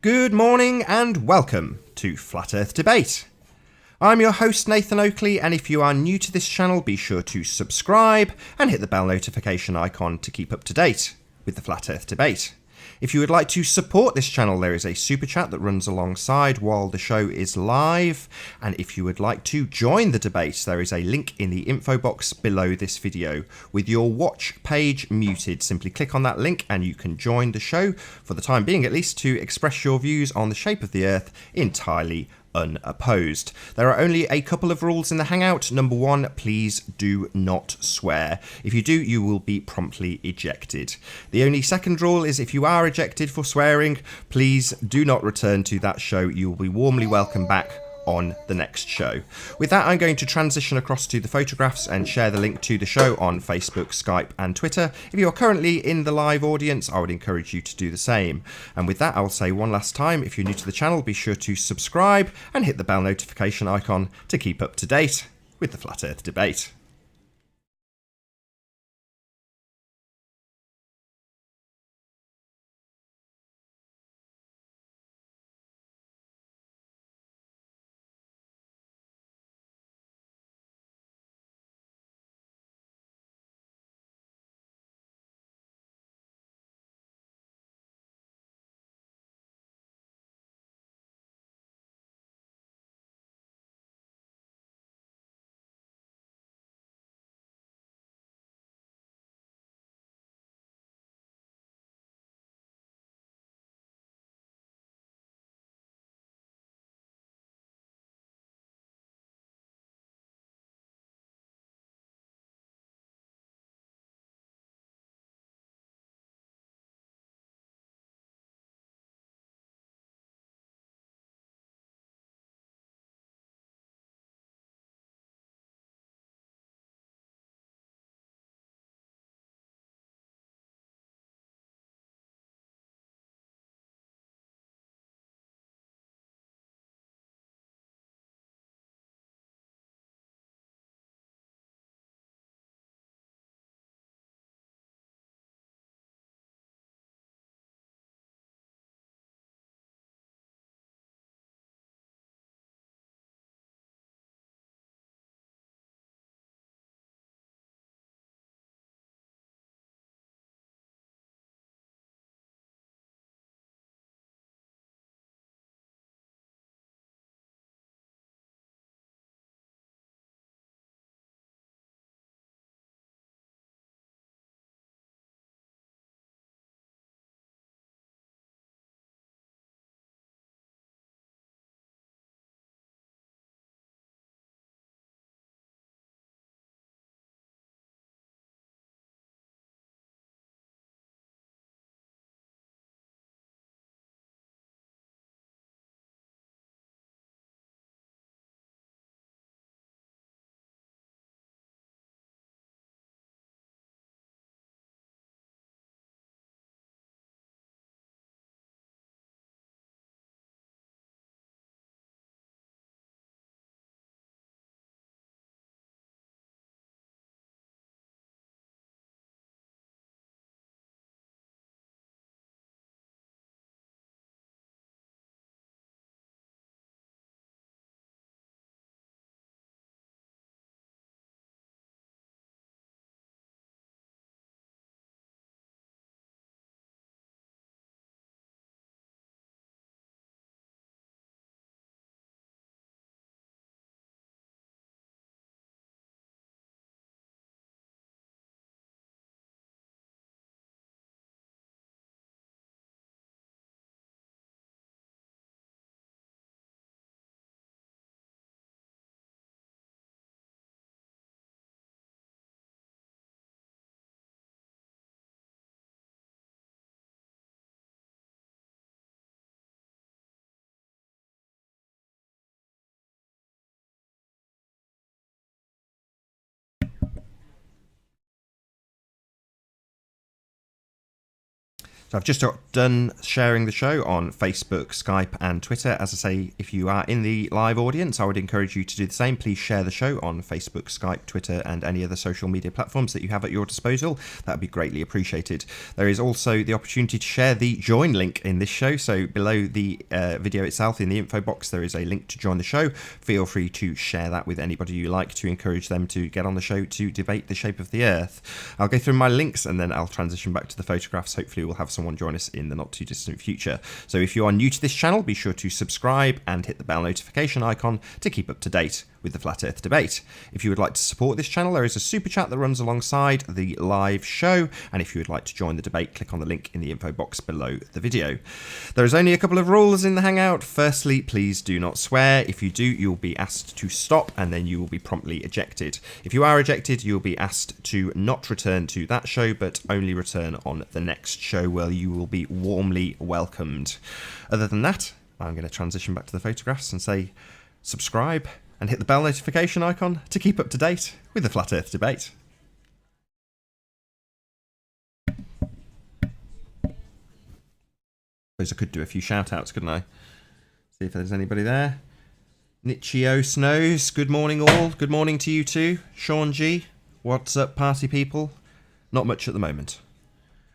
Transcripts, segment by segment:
Good morning and welcome to Flat Earth Debate. I'm your host Nathan Oakley, and if you are new to this channel, be sure to subscribe and hit the bell notification icon to keep up to date with the Flat Earth Debate. If you would like to support this channel, there is a super chat that runs alongside while the show is live. And if you would like to join the debate, there is a link in the info box below this video. With your watch page muted, simply click on that link and you can join the show, for the time being at least, to express your views on the shape of the Earth entirely unopposed. There are only a couple of rules in the Hangout. Number one, please do not swear. If you do, you will be promptly ejected. The only second rule is if you are ejected for swearing, please do not return to that show. You will be warmly welcomed back on the next show. With that, I'm going to transition across to the photographs and share the link to the show on Facebook, Skype and Twitter. If you're currently in the live audience, I would encourage you to do the same. And with that, I'll say one last time, if you're new to the channel, be sure to subscribe and hit the bell notification icon to keep up to date with the Flat Earth Debate. So I've just done sharing the show on Facebook, Skype and Twitter. As I say, if you are in the live audience, I would encourage you to do the same. Please share the show on Facebook, Skype, Twitter and any other social media platforms that you have at your disposal. That would be greatly appreciated. There is also the opportunity to share the join link in this show. So below the video itself in the info box, there is a link to join the show. Feel free to share that with anybody you like to encourage them to get on the show to debate the shape of the Earth. I'll go through my links and then I'll transition back to the photographs. Hopefully we'll have someone join us in the not too distant future. So if you are new to this channel, be sure to subscribe and hit the bell notification icon to keep up to date with the Flat Earth debate. If you would like to support this channel, there is a super chat that runs alongside the live show, and if you would like to join the debate, click on the link in the info box below the video. There is only a couple of rules in the Hangout. Firstly, please do not swear. If you do, you'll be asked to stop and then you will be promptly ejected. If you are ejected, you'll be asked to not return to that show, but only return on the next show where you will be warmly welcomed. Other than that, I'm going to transition back to the photographs and say subscribe and hit the bell notification icon to keep up to date with the Flat Earth debate. Suppose I could do a few shout outs, couldn't I? See if there's anybody there. Nichio Snows, good morning all. Good morning to you too. Sean G, what's up party people? Not much at the moment.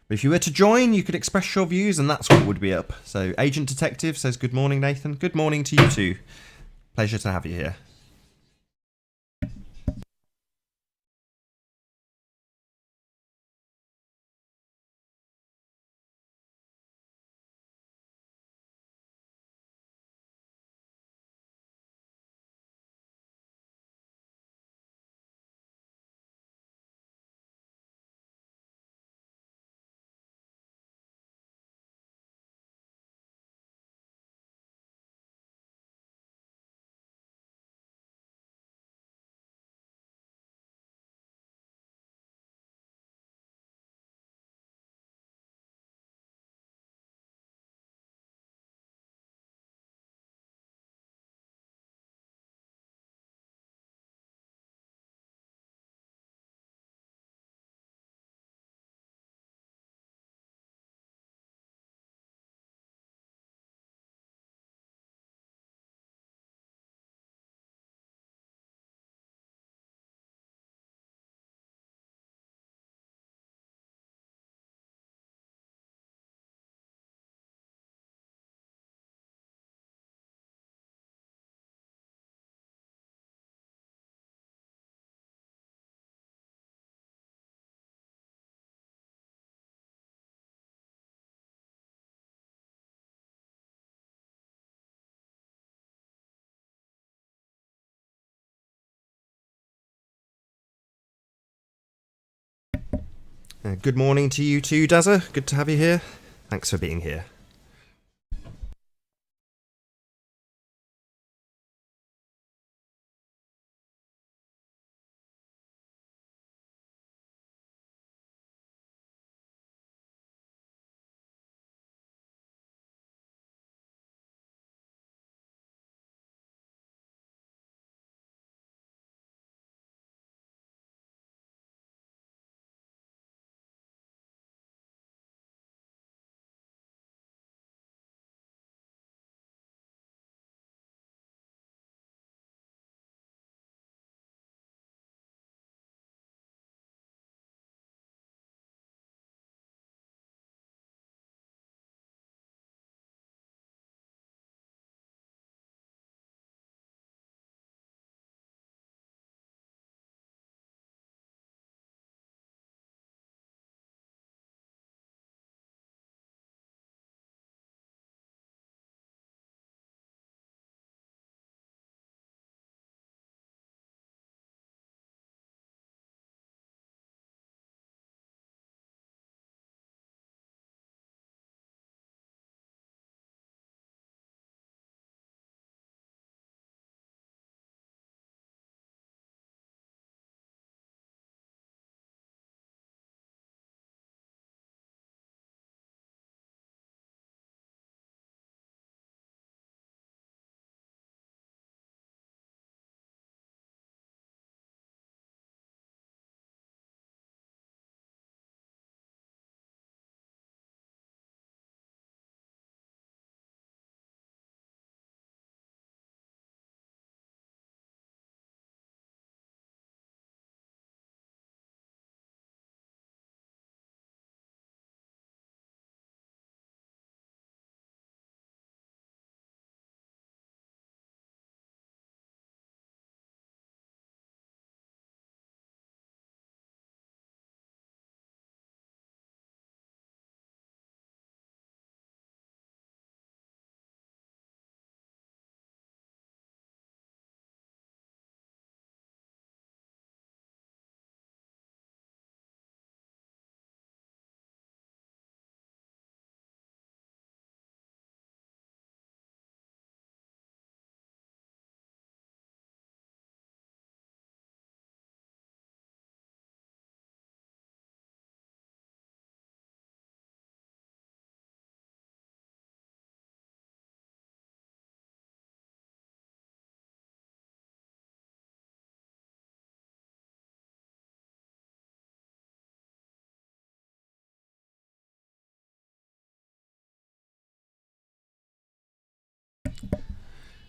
But if you were to join, you could express your views and that's what would be up. So Agent Detective says good morning Nathan. Good morning to you too. Pleasure to have you here. Good morning to you too, Dazza. Good to have you here. Thanks for being here.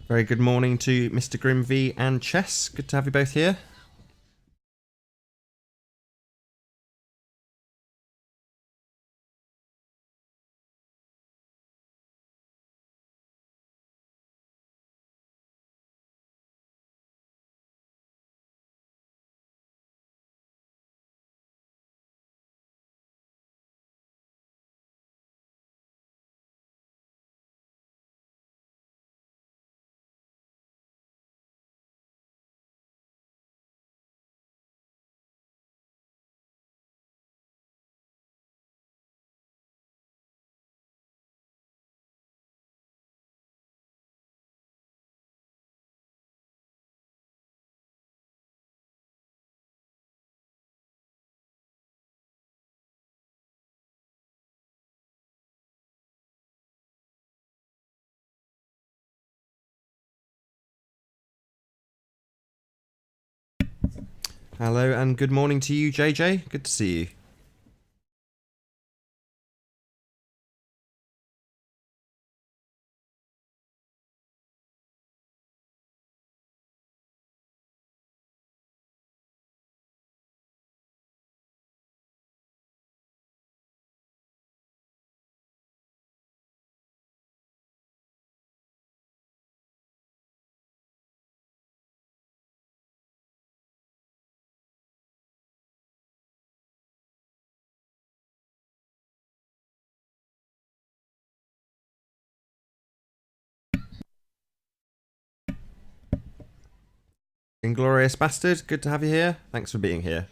Very good morning to Mr. Grimvee and Chess. Good to have you both here. Hello and good morning to you, JJ. Good to see you. Inglorious Bastard, good to have you here. Thanks for being here.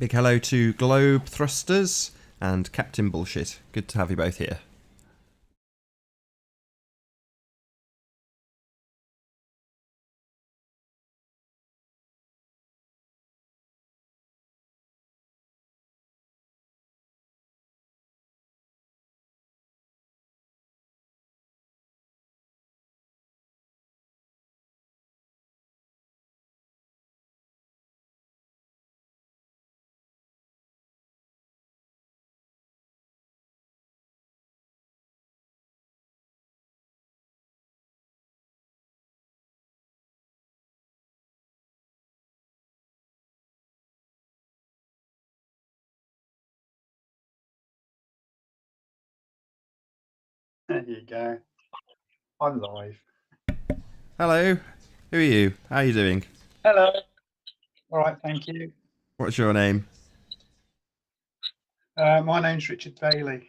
Big hello to Globe Thrusters and Captain Bullshit. Good to have you both here. There you go. I'm live. Hello, who are you? How are you doing? Hello. All right, thank you. What's your name? My name's Richard Bailey.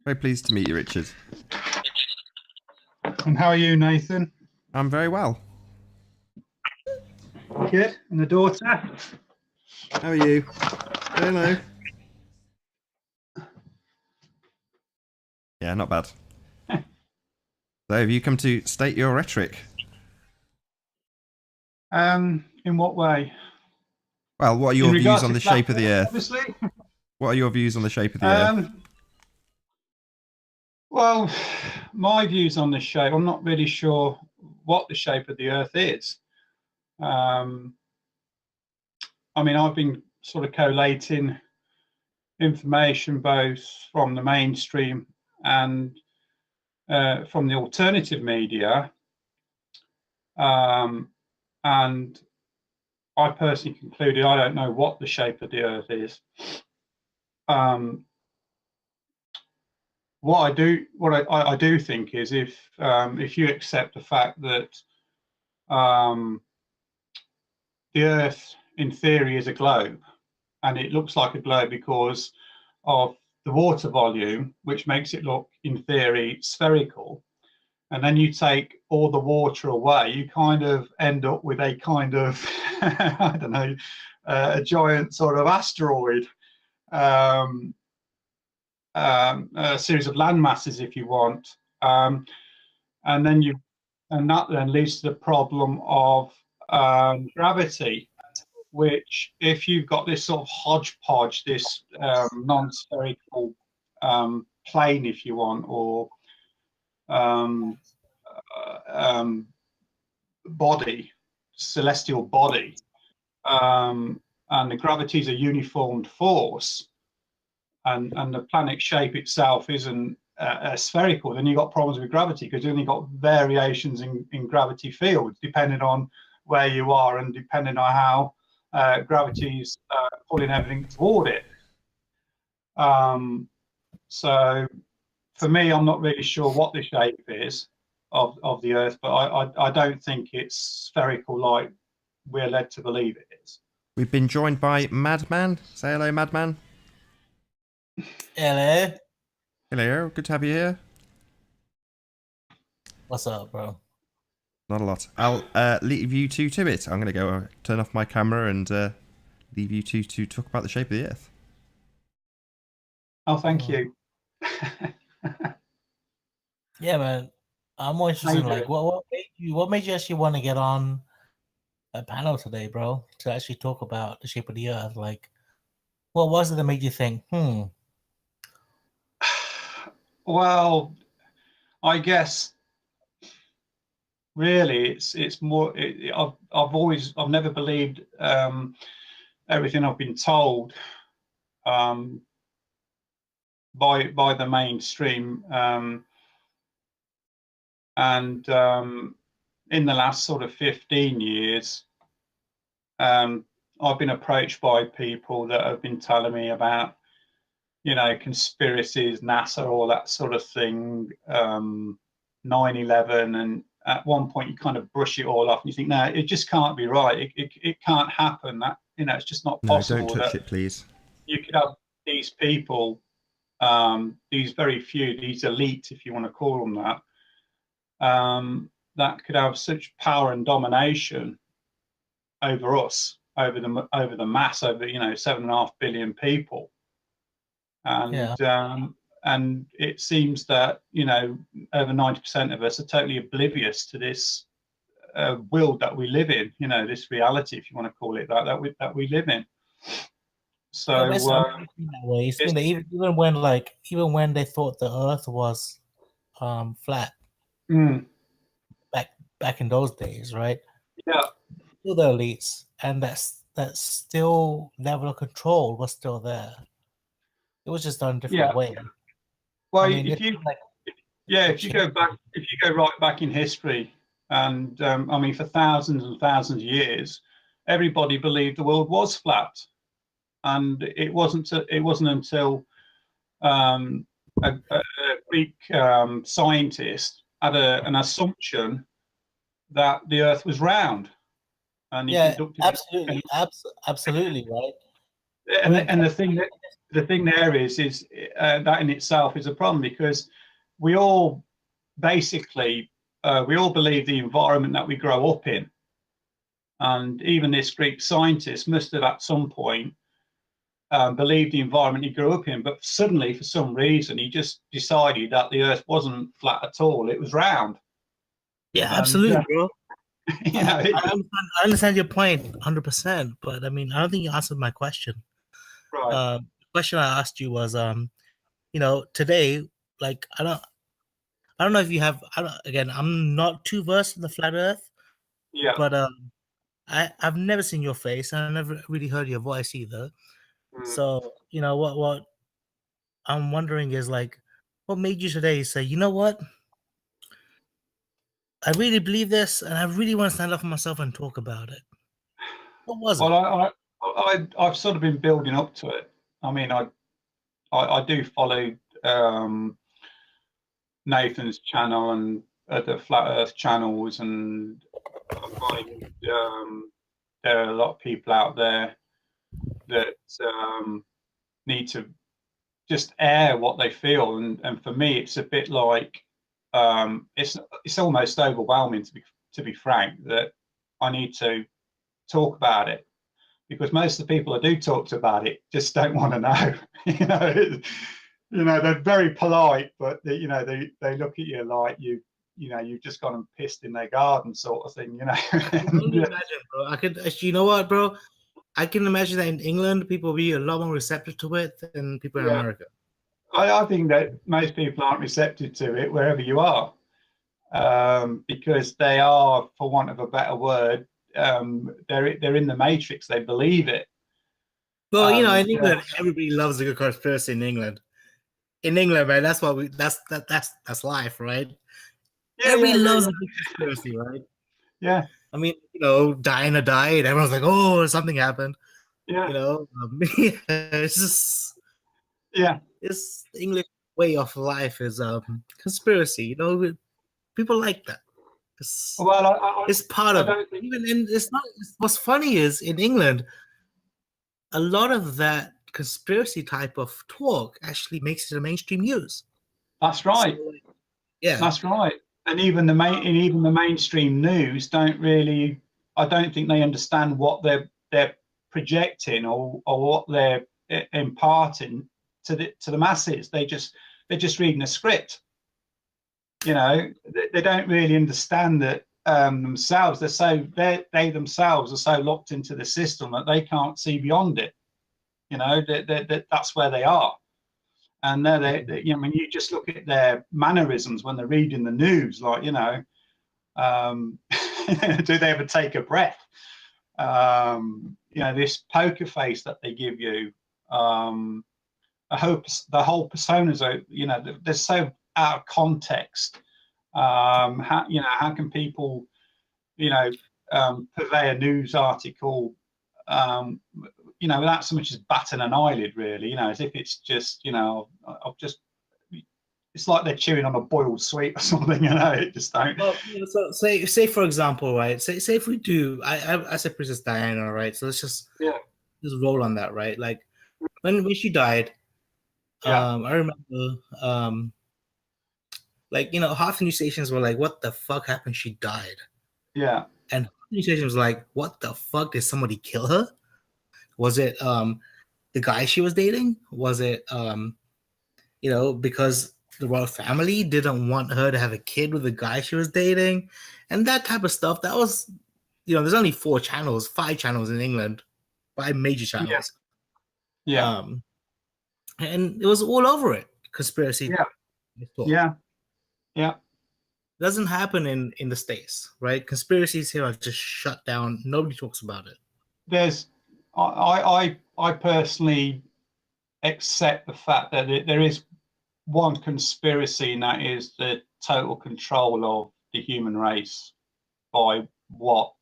Very pleased to meet you, Richard. And how are you, Nathan? I'm very well. Good. And the daughter? How are you? Hello. Yeah, not bad. So, have you come to state your rhetoric? In what way? Well, what are In your views regards on to the flat shape of the Earth, Earth? obviously. What are your views on the shape of the Earth? Well, my views on the shape, I'm not really sure what the shape of the Earth is. I mean, I've been sort of collating information both from the mainstream and from the alternative media. And I personally concluded I don't know what the shape of the Earth is. What I do think is if you accept the fact that the Earth, in theory, is a globe, and it looks like a globe because of the water volume, which makes it look, in theory, spherical. And then you take all the water away, you kind of end up with a kind of, I don't know, a giant sort of asteroid, a series of land masses, if you want. And then that then leads to the problem of gravity, which, if you've got this sort of hodgepodge, this non-spherical plane, if you want, or um, body, celestial body, and the gravity is a uniformed force, and the planet shape itself isn't spherical, then you've got problems with gravity, because you've only got variations in gravity fields depending on where you are and depending on how gravity's pulling everything toward it. So for me, I'm not really sure what the shape is of the Earth, but I don't think it's spherical like we're led to believe it is. We've been joined by Madman. Say hello, Madman. Hello. Hello, good to have you here. What's up, bro? Not a lot. I'll leave you two to it. I'm going to go turn off my camera and leave you two to talk about the shape of the Earth. Oh, thank you. Yeah, man. I'm more interested in like what made you actually want to get on a panel today, bro, to actually talk about the shape of the Earth? Like, what was it that made you think, Well, I guess really it's more. I've never believed everything I've been told by the mainstream, and in the last sort of 15 years, I've been approached by people that have been telling me about, you know, conspiracies, NASA, all that sort of thing, 9/11, and at one point you kind of brush it all off and you think, no, it just can't be right. It can't happen. That, you know, it's just not possible. No, don't touch it, please. You could have these people, these very few, these elite, if you want to call them that, that could have such power and domination over us, over the mass, over, you know, 7.5 billion people. And it seems that, you know, over 90% of us are totally oblivious to this world that we live in, you know, this reality, if you want to call it that we live in. So it's been that way. It's been that even when they thought the Earth was flat back in those days, right? Yeah. Still the elites, and that still level of control was still there. It was just done a different way. Well, I mean, if you go right back in history, and I mean, for thousands and thousands of years, everybody believed the world was flat, and it wasn't until a Greek scientist had an assumption that the Earth was round, and he Yeah, conducted it. absolutely, absolutely, right. I And mean, the thing there is that in itself is a problem, because we all basically we all believe the environment that we grow up in, and even this Greek scientist must have at some point believed the environment he grew up in, but suddenly for some reason he just decided that the Earth wasn't flat at all; it was round. yeah, And absolutely, bro. you know, I understand your point 100%, but I mean, I don't think you answered my question. right? The question I asked you was, today, like, I don't know if you have. Again, I'm not too versed in the flat Earth, Yeah. but I've never seen your face, and I never really heard your voice either. Mm. So, what I'm wondering is like, what made you today say, you know what? I really believe this, and I really want to stand up for myself and talk about it. What was it? Well, I've sort of been building up to it. I mean, I do follow Nathan's channel and other flat Earth channels, and I find there are a lot of people out there that need to just air what they feel, and for me, it's a bit like it's almost overwhelming, to be frank, that I need to talk about it, because most of the people I do talk to about it just don't want to know. They're very polite, but they look at you like you've just gone and pissed in their garden, sort of thing. I can only imagine, bro. You know what, bro? I can imagine that in England, people will be a lot more receptive to it than people in America. I think that most people aren't receptive to it wherever you are, because they are, for want of a better word, they're in the matrix. They believe it. Well, in England, everybody loves a good conspiracy. In England, man, that's what that's life, right? Everybody loves a good conspiracy, right? Yeah. I mean, Diana died. Everyone's like, "Oh, something happened." Yeah. It's just yeah. It's the English way of life is conspiracy. People like that. It's part of it. Even in it's not. What's funny is in England, a lot of that conspiracy type of talk actually makes it a mainstream news. That's right. So, yeah, that's right. And even the mainstream news don't really. I don't think they understand what they're projecting or what they're imparting to the masses. They're just reading a script. They don't really understand that themselves. They themselves are so locked into the system that they can't see beyond it. That's where they are. And you just look at their mannerisms when they're reading the news, like, do they ever take a breath? This poker face that they give you, the whole personas are, they're so out of context. How can people, purvey a news article, without so much as batting an eyelid, really, as if it's just, it's like they're chewing on a boiled sweet or something, it just don't. Well, so say for example, right? Say if we do, I said Princess Diana, right? So let's just roll on that, right? Like when she died, I remember, half the news stations were like, "What the fuck happened? She died." Yeah. And half the news stations was like, "What the fuck? Did somebody kill her? Was it the guy she was dating? Was it because the royal family didn't want her to have a kid with the guy she was dating?" And that type of stuff. That was, there's only 5 channels in England, 5 major channels. Yeah. And it was all over it. Conspiracy. Yeah. It doesn't happen in the States, right? Conspiracies here are just shut down. Nobody talks about it. I personally accept the fact that there is one conspiracy, and that is the total control of the human race by what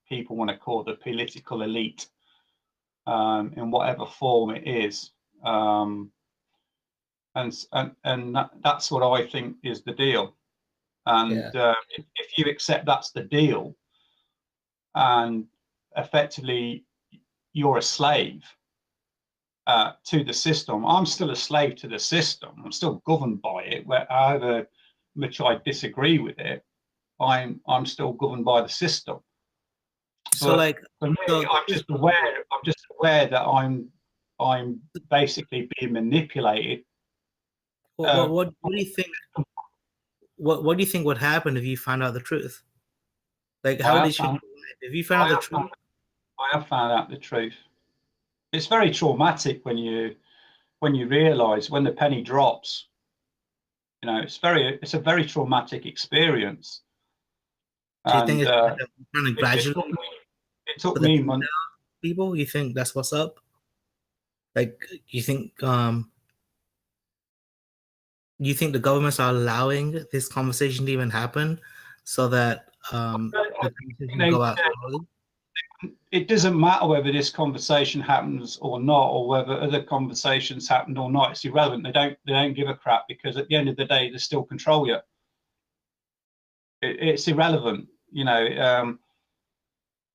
people want to call the political elite, in whatever form it is. and that's what I think is the deal. And if you accept that's the deal, and effectively you're a slave to the system. I'm still a slave to the system. I'm still governed by it. However much I disagree with it, I'm still governed by the system. So, but like, for me, I'm just aware that I'm basically being manipulated. what do you think? What do you think would happen if you found out the truth? Like, how would it change your life if you found out the truth? I have found out the truth. It's very traumatic when you realise, when the penny drops. You know, it's a very traumatic experience. Do you think it's kind of gradually? It took me months. People, you think that's what's up? Like, you think the governments are allowing this conversation to even happen, so that the conversation go out slowly? It doesn't matter whether this conversation happens or not, or whether other conversations happen or not. It's irrelevant. They don't give a crap, because at the end of the day, they still control you. It's irrelevant. You know,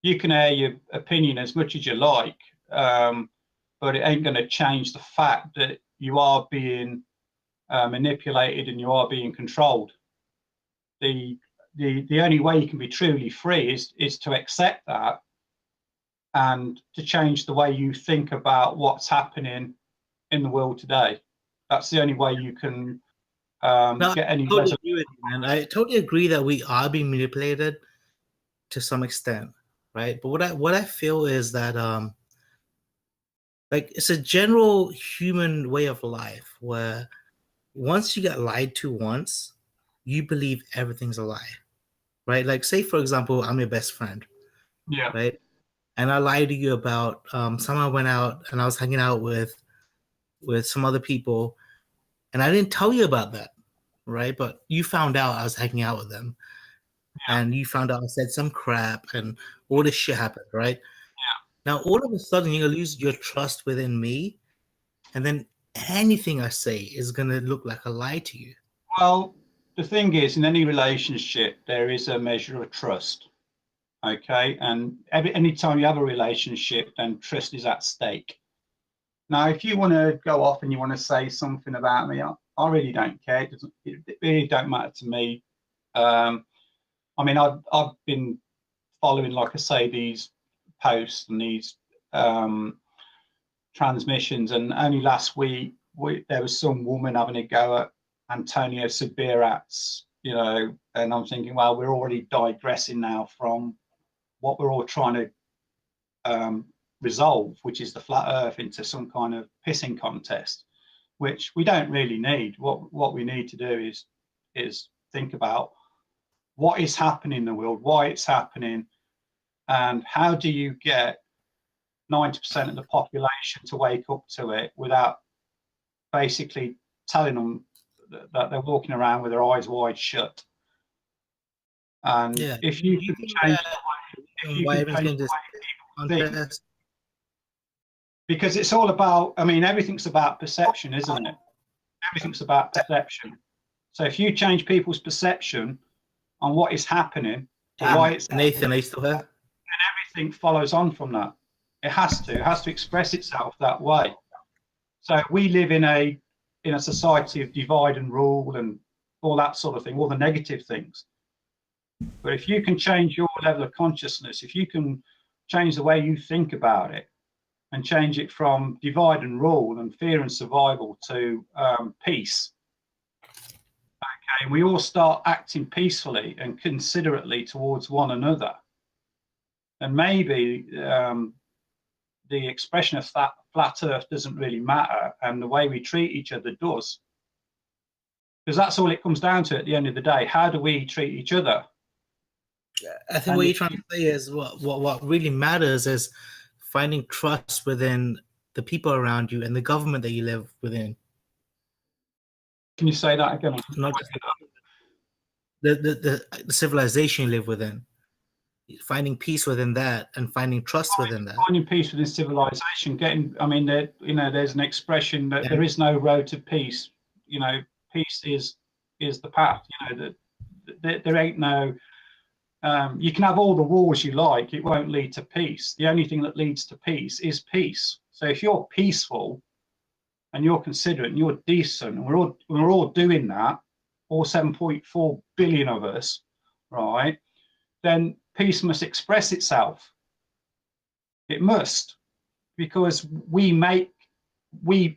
you can air your opinion as much as you like, but it ain't going to change the fact that you are being manipulated and you are being controlled. The only way you can be truly free is to accept that, and to change the way you think about what's happening in the world today. That's the only way you can get any resolution. And I totally agree that we are being manipulated to some extent, right? But what I feel is that like, it's a general human way of life where once you get lied to once, you believe everything's a lie, right? Like, say for example, I'm your best friend, right? And I lied to you about someone went out and I was hanging out with some other people, and I didn't tell you about that, right? But you found out I was hanging out with them, and you found out I said some crap, and all this shit happened, right? Now all of a sudden you're gonna lose your trust within me, and then anything I say is gonna look like a lie to you. Well, the thing is, in any relationship, there is a measure of trust. Okay, and any time you have a relationship, then trust is at stake. Now, if you want to go off and you want to say something about me, I really don't care. It really don't matter to me. I mean, I've been following, like I say, these posts and these transmissions, and only last week there was some woman having a go at Antonio Sabirats, you know, and I'm thinking, well, we're already digressing now from what we're all trying to resolve, which is the flat earth, into some kind of pissing contest, which we don't really need. What we need to do is think about what is happening in the world, why it's happening, and how do you get 90% of the population to wake up to it without basically telling them that they're walking around with their eyes wide shut. And if you can change because it's all about, I mean, everything's about perception, isn't it? Everything's about perception. So if you change people's perception on what is happening, why it's Nathan, are you still here? And everything follows on from that. It has to express itself that way. So we live in a society of divide and rule and all that sort of thing, all the negative things. But if you can change your level of consciousness, if you can change the way you think about it, and change it from divide and rule and fear and survival to peace, okay, and we all start acting peacefully and considerately towards one another, and maybe the expression of flat earth doesn't really matter, and the way we treat each other does, because that's all it comes down to at the end of the day. How do we treat each other? I think what you're trying to say is what really matters is finding trust within the people around you and the government that you live within. Can you say that again? Not just the civilization you live within. Finding peace within that and finding trust within that. Finding peace within civilization. I mean, there's an expression that there is no road to peace peace is the path. There ain't no. You can have all the wars you like; it won't lead to peace. The only thing that leads to peace is peace. So if you're peaceful and you're considerate and you're decent, and we're all doing that, all 7.4 billion of us, right? Then peace must express itself. It must, because we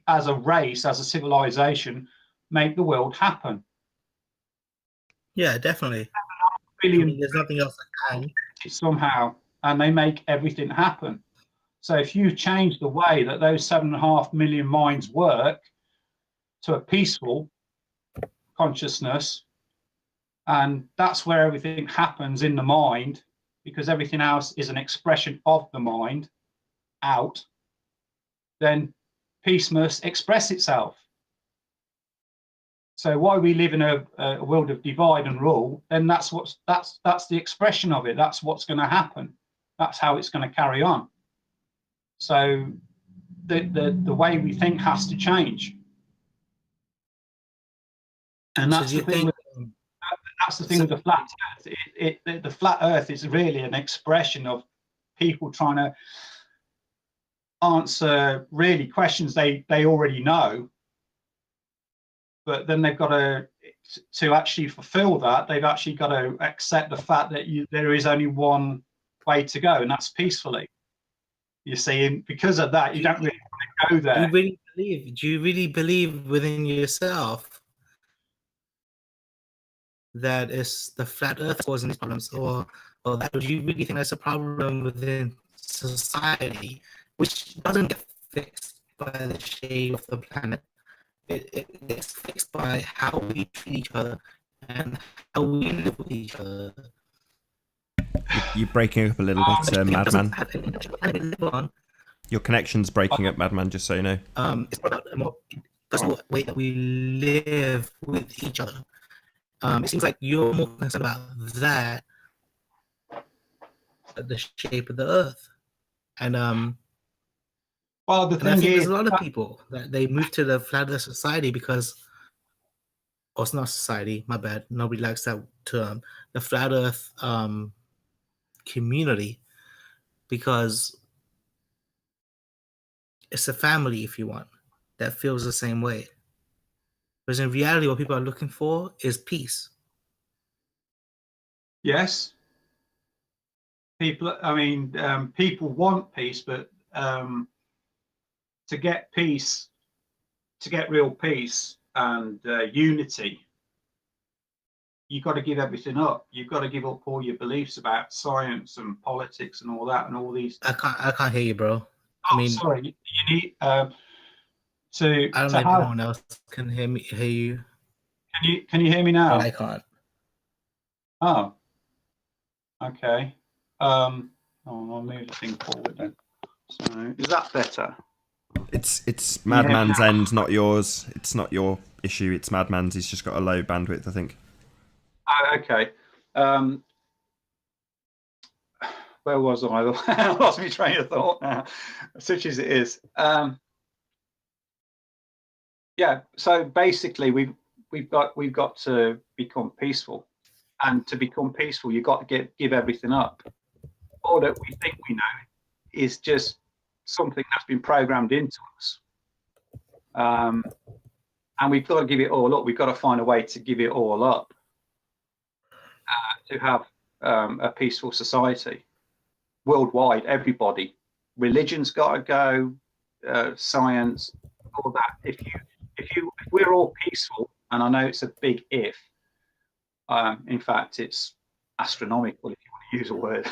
as a race, as a civilization, make the world happen. Yeah, definitely. There's nothing else I can. Somehow, and they make everything happen. So if you change the way that those 7.5 million minds work to a peaceful consciousness, and that's where everything happens in the mind, because everything else is an expression of the mind out, then peace must express itself. So while we live in a world of divide and rule, then that's the expression of it. That's what's going to happen. That's how it's going to carry on. So the way we think has to change. And that's the thing. That's the thing with the flat Earth. The flat Earth is really an expression of people trying to answer really questions they already know, but then they've got to actually fulfill that. They've actually got to accept the fact that there is only one way to go, and that's peacefully. You see, and because of that, you don't really want to go there. Do you really believe within yourself that it's the flat Earth causing these problems, or that do you really think that's a problem within society, which doesn't get fixed by the shape of the planet? It gets fixed by how we treat each other and how we live with each other. You're breaking up a little bit, Madman. Your connection's breaking up, Madman, just so you know. It's about the way that we live with each other. It seems like you're more concerned about that, the shape of the Earth. And well, the thing is, there's a lot of people that they move to the flat Earth society because, or it's not society, my bad. Nobody likes that term. The flat Earth community, because it's a family, if you want, that feels the same way. Because in reality, what people are looking for is peace. Yes. People want peace, but to get peace, to get real peace and unity, you've got to give everything up. You've got to give up all your beliefs about science and politics and all that and all these. I can't hear you, bro. Sorry. You need I don't know if anyone else can hear you. Can you hear me now? I can't. Oh. Okay. I'll move the thing forward then. So is that better? It's Madman's end, not yours. It's not your issue. It's Madman's. He's just got a low bandwidth, I think. Oh, okay. Where was I? I lost my train of thought now. Such as it is. Yeah. So basically, we've got to become peaceful, and to become peaceful, you've got to give everything up. All that we think we know is just something that's been programmed into us, and we've got to give it all up. We've got to find a way to give it all up to have a peaceful society worldwide. Everybody, religion's got to go, science, all that. If we're all peaceful, and I know it's a big if. In fact, it's astronomical if you want to use a word.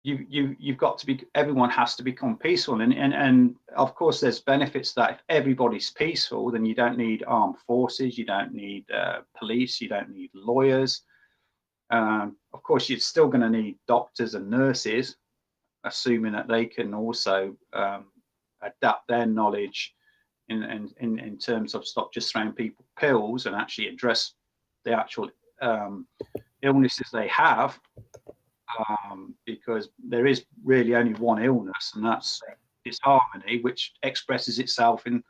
You've got to be. Everyone has to become peaceful, and of course, there's benefits to that. If everybody's peaceful, then you don't need armed forces, you don't need police, you don't need lawyers. Of course, you're still going to need doctors and nurses, assuming that they can also adapt their knowledge in terms of stop just throwing people pills and actually address the actual illnesses they have, because there is really only one illness, and that's disharmony, which expresses itself in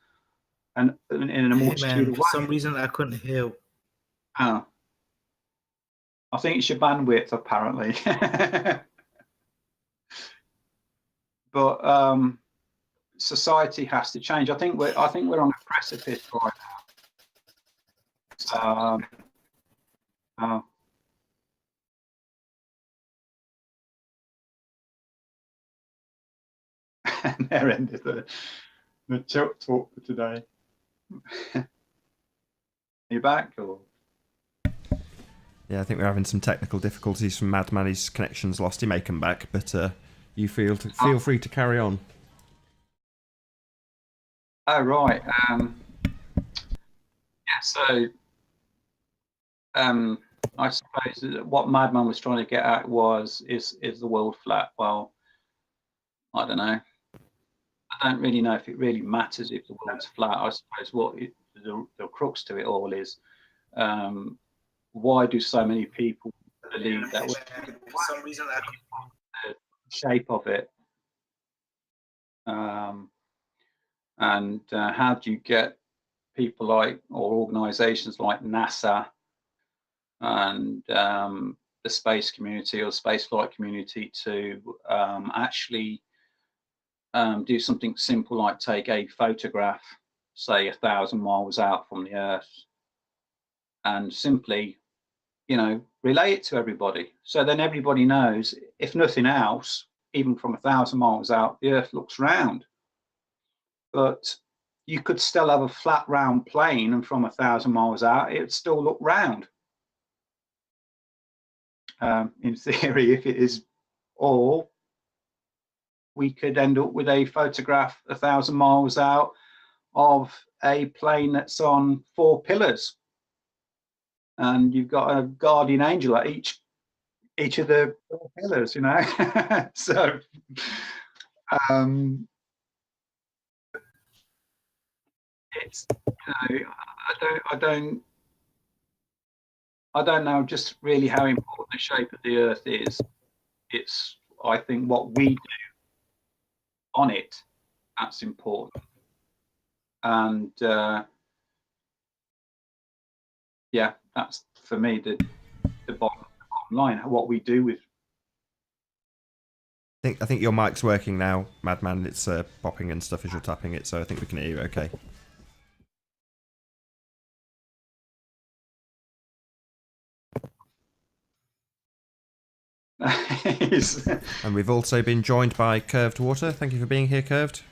and in a multitude of for ways. some reason, I couldn't hear. Oh. I think it's your bandwidth, apparently. But society has to change. I think we're on a precipice right now. And there ended the talk for today. Are you back or? Yeah, I think we're having some technical difficulties from Madman. His connection's lost. He may come back, but you feel free to carry on. Oh right. Yeah. So I suppose what Madman was trying to get at is the world flat? Well, I don't know. I don't really know if it really matters if the world's flat. I suppose the crux to it all is why do so many people believe that For some reason, the shape of it, and how do you get people like or organizations like NASA and the space community or spaceflight community to actually do something simple like take a photograph, say 1,000 miles out from the Earth, and simply, relay it to everybody. So then everybody knows, if nothing else, even from 1,000 miles out, the Earth looks round. But you could still have a flat, round plane, and from 1,000 miles out, it would still look round. In theory, if it is, or we could end up with a photograph 1,000 miles out of a plane that's on 4 pillars, and you've got a guardian angel at each of the 4 pillars. So it's I don't know just really how important the shape of the Earth is. It's, I think, what we do on it that's important. And yeah, that's for me the bottom line. What we do with. I think your mic's working now, Madman. It's popping and stuff as you're tapping it, so I think we can hear you okay. And we've also been joined by Curved Water. Thank you for being here, Curved.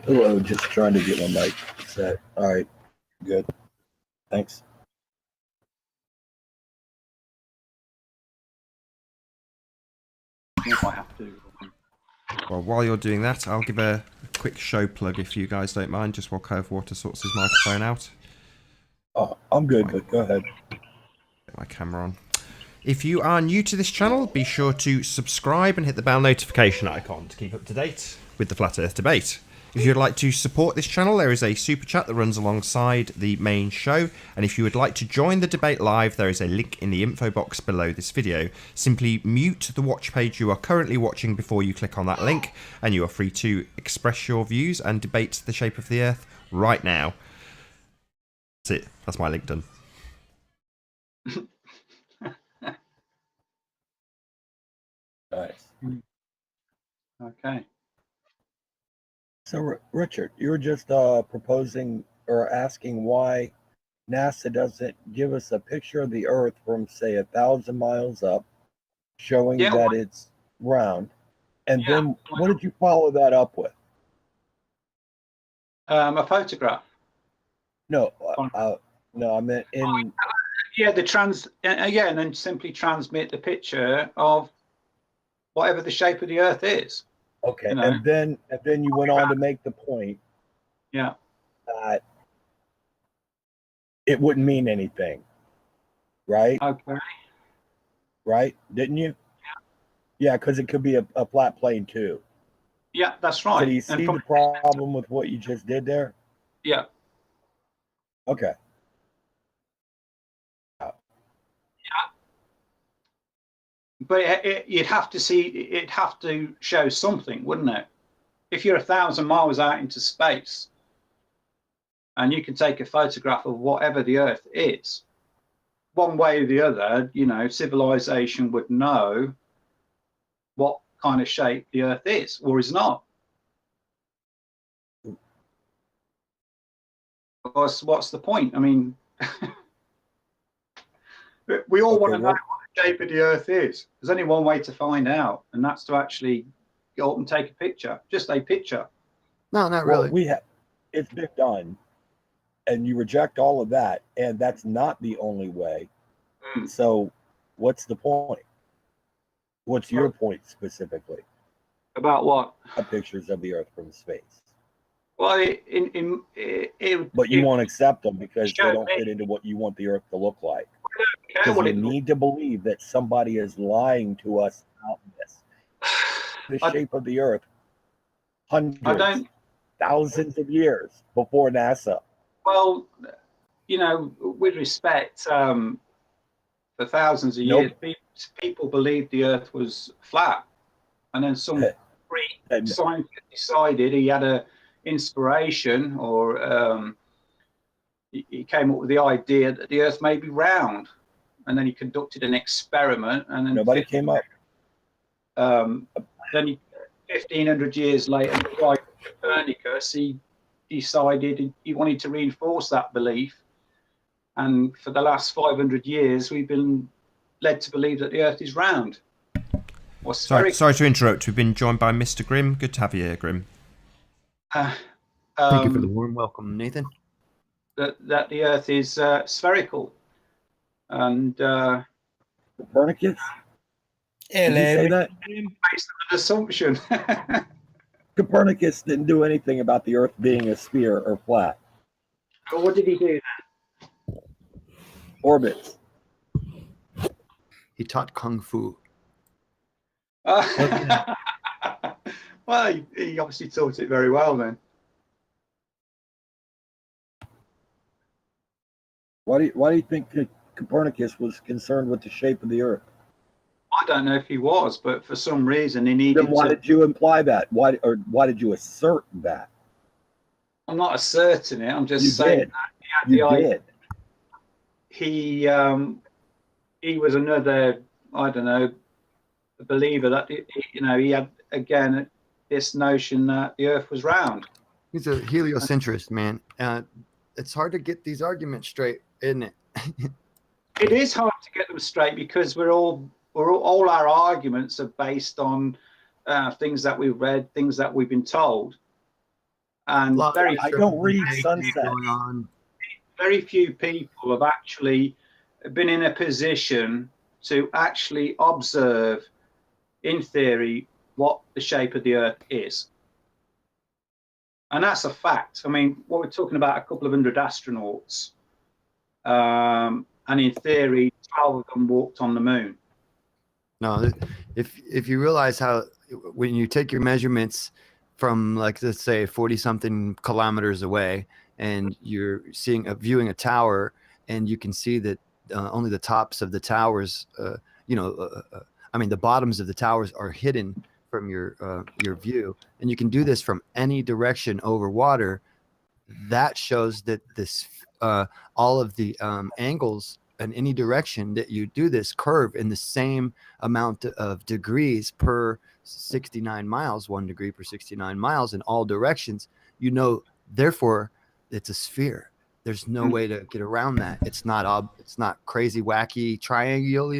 Hello, just trying to get my mic set. All right, good. Thanks. If I have to. Well, while you're doing that, I'll give a quick show plug if you guys don't mind, just while Curved Water sorts his microphone out. Oh, I'm good, but go ahead. Get my camera on. If you are new to this channel, be sure to subscribe and hit the bell notification icon to keep up to date with the Flat Earth debate. If you'd like to support this channel, there is a super chat that runs alongside the main show, and if you would like to join the debate live, there is a link in the info box below this video. Simply mute the watch page you are currently watching before you click on that link, and you are free to express your views and debate the shape of the Earth right now. That's it. That's my link done. Nice. Okay. So, Richard, you were just proposing or asking why NASA doesn't give us a picture of the Earth from, say, 1,000 miles up, showing that it's round. And then what did you follow that up with? A photograph. No, no, I meant in. Yeah, and then simply transmit the picture of whatever the shape of the Earth is. Okay, and then you went on to make the point. Yeah. That it wouldn't mean anything, right? Okay. Right? Didn't you? Yeah, because it could be a flat plane too. Yeah, that's right. So do you see the problem with what you just did there? Yeah. Okay. Yeah. But you'd have to see, it'd have to show something, wouldn't it? If you're 1,000 miles out into space and you can take a photograph of whatever the Earth is, one way or the other, civilization would know what kind of shape the Earth is or is not. What's the point? I mean, we all want to know what the shape of the Earth is. There's only one way to find out, and that's to actually go up and take a picture, just a picture. No, not really. It's been done, and you reject all of that, and that's not the only way. So, what's the point? What's your point specifically? About what? Pictures of the Earth from space. Well, but you won't accept them because they don't fit into what you want the Earth to look like. Because you need to believe that somebody is lying to us about this. The shape of the Earth, hundreds, thousands of years before NASA. Well, with respect, for thousands of years, people believed the Earth was flat, and then some Greek scientist decided he had a inspiration, or he came up with the idea that the Earth may be round, and then he conducted an experiment, and then nobody came up. Then 1,500 years later, like Copernicus, he decided he wanted to reinforce that belief, and for the last 500 years, we've been led to believe that the Earth is round. Sorry to interrupt. We've been joined by Mr. Grimm. Good to have you here, Grimm. Thank you for the warm welcome, Nathan. That the Earth is spherical, and Copernicus. Did you say that? Based on an assumption. Copernicus didn't do anything about the Earth being a sphere or flat. Well, what did he do? Orbits. He taught kung fu. Well, he obviously taught it very well then. Why do you think Copernicus was concerned with the shape of the Earth? I don't know if he was, but for some reason he needed. Then why did you imply that? Why did you assert that? I'm not asserting it. I'm just saying that you did. He was another, I don't know, believer that he had again this notion that the Earth was round. He's a heliocentrist, man. It's hard to get these arguments straight, isn't it? It is hard to get them straight because all our arguments are based on things that we've read, things that we've been told, and I don't read Sunset. Very few people have actually been in a position to actually observe, in theory, what the shape of the Earth is. And that's a fact. I mean, what we're talking about, a couple of hundred astronauts, and in theory, 12 of them walked on the moon. No, if you realize how when you take your measurements from, like, let's say 40-something kilometers away, and you're viewing a tower, and you can see that only the tops of the towers, the bottoms of the towers are hidden from your view, and you can do this from any direction over water. That shows that this all of the angles in any direction that you do this curve in the same amount of degrees per 69 miles, 1 degree per 69 miles in all directions. Therefore, it's a sphere. There's no way to get around that. It's not crazy, wacky, triangular.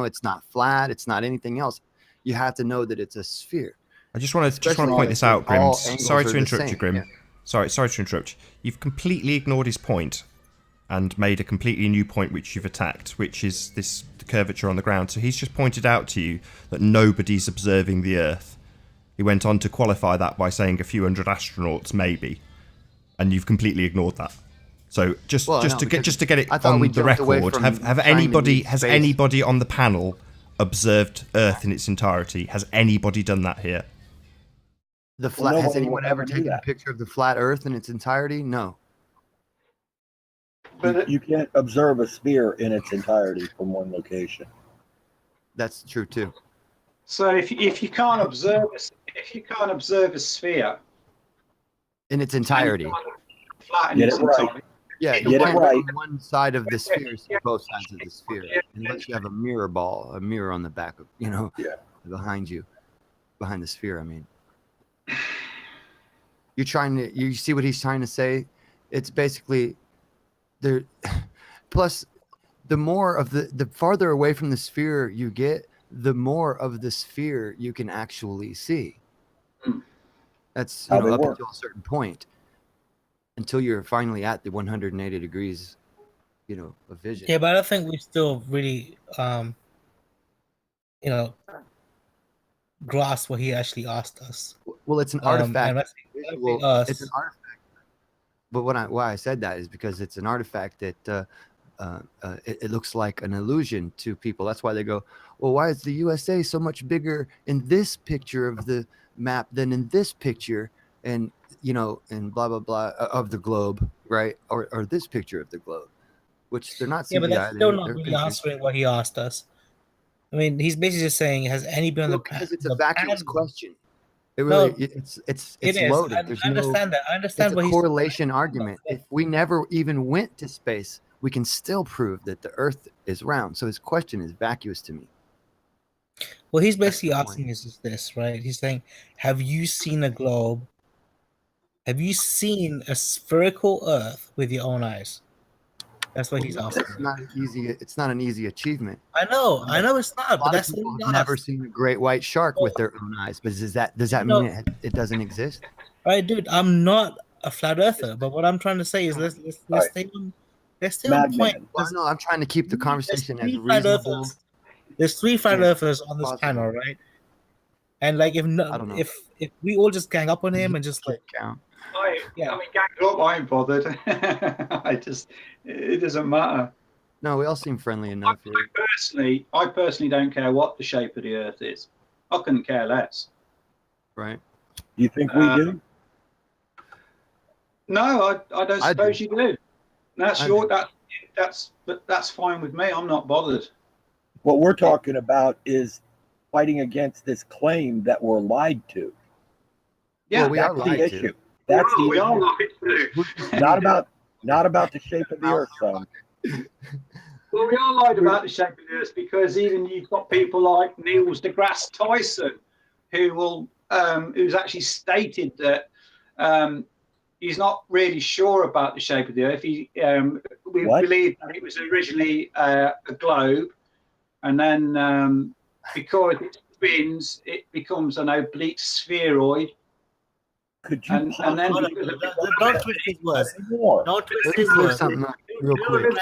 It's not flat. It's not anything else. You have to know that it's a sphere. I just want to point this out, Grim. Sorry to interrupt you, Grim. Yeah. Sorry to interrupt you. You've completely ignored his point and made a completely new point which you've attacked, which is the curvature on the ground. So he's just pointed out to you that nobody's observing the Earth. He went on to qualify that by saying a few hundred astronauts, maybe, and you've completely ignored that. So just to get it on the record, has anybody on the panel observed Earth in its entirety? Has anybody done that here? Has anyone ever taken a picture of the flat Earth in its entirety? No. But you can't observe a sphere in its entirety from one location. That's true too. So if you can't observe a sphere In its entirety. flatten Get its it right. entirety, Yeah, Get you it can't right. on one side of the sphere see both sides of the sphere unless you have a mirror ball, a mirror on the back of behind you, behind the sphere. I mean, you see what he's trying to say? It's basically there. Plus, the farther away from the sphere you get, the more of the sphere you can actually see. That's How they up work. until a certain point, until you're finally at the 180 degrees, of vision. Yeah, but I don't think we still really, grasp what he actually asked us. Well, it's an And artifact. that's Well, us. it's an artifact. But why I said that is because it's an artifact that it looks like an illusion to people. That's why they go, well, why is the USA so much bigger in this picture of the map than in this picture, and and blah blah blah of the globe, right? Or this picture of the globe, which they're not CGI. Yeah, but that's still not they're really pictures. answering what he asked us. I mean, he's basically just saying, has any been on the Because it's the a vacuous panel? question. It really, No, it's It is. loaded. I There's understand that. I It's understand a what he's correlation argument. If we never even went to space, we can still prove that the Earth is round. So his question is vacuous to me. What he's That's basically the point. asking is this, right? He's saying, have you seen a globe? Have you seen a spherical Earth with your own eyes? That's what he's asking. It's not an easy achievement. I know it's not, A but lot of that's people what have he never asked. seen a great white shark with their own eyes. But does that mean it doesn't exist? All right, dude, I'm not a flat earther, but what I'm trying to say is let's right. stay on point. Madman. Well, no, I'm trying to keep the conversation as three flat reasonable. earthers. There's 3 flat Yeah, earthers on this possible. panel, right? And like I don't know. if we all just gang up on him and just like Count. I mean, gang up, I ain't bothered. It doesn't matter. No, we all seem friendly enough here. I personally don't care what the shape of the Earth is. I couldn't care less. Right? You think we do? No, I don't I suppose do. you do. That's I your do. that's fine with me. I'm not bothered. What we're talking about is fighting against this claim that we're lied to. Yeah, Well, we are That's the lied issue. to. That's the we are issue. lied to. Not about the shape of the Earth, son. Well, we are lied about the shape of the Earth because even you've got people like Neil deGrasse Tyson, who's actually stated that he's not really sure about the shape of the Earth. We believe that it was originally a globe, and then because it spins, it becomes an oblique spheroid. Could you And then don't twist his words. more? Don't twist Let me his clear words. something up real quick.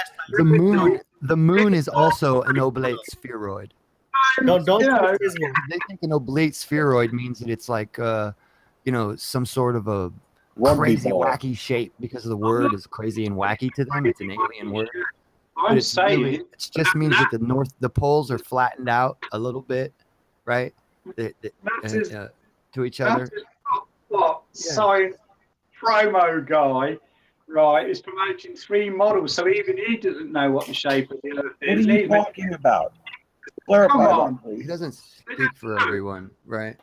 The moon is also an oblate spheroid. Don't twist his words. They think an oblate spheroid means that it's like some sort of a Rugby crazy ball. wacky shape because the word is crazy and wacky to them. It's an alien word. But I'm it's saying really, it just means that the poles are flattened out a little bit, right? To each other. What science promo guy, right, is promoting 3 models, so even he doesn't know what the shape of the Earth What are is. you talking about? Clarify Come that, on. He please. doesn't speak for everyone, right?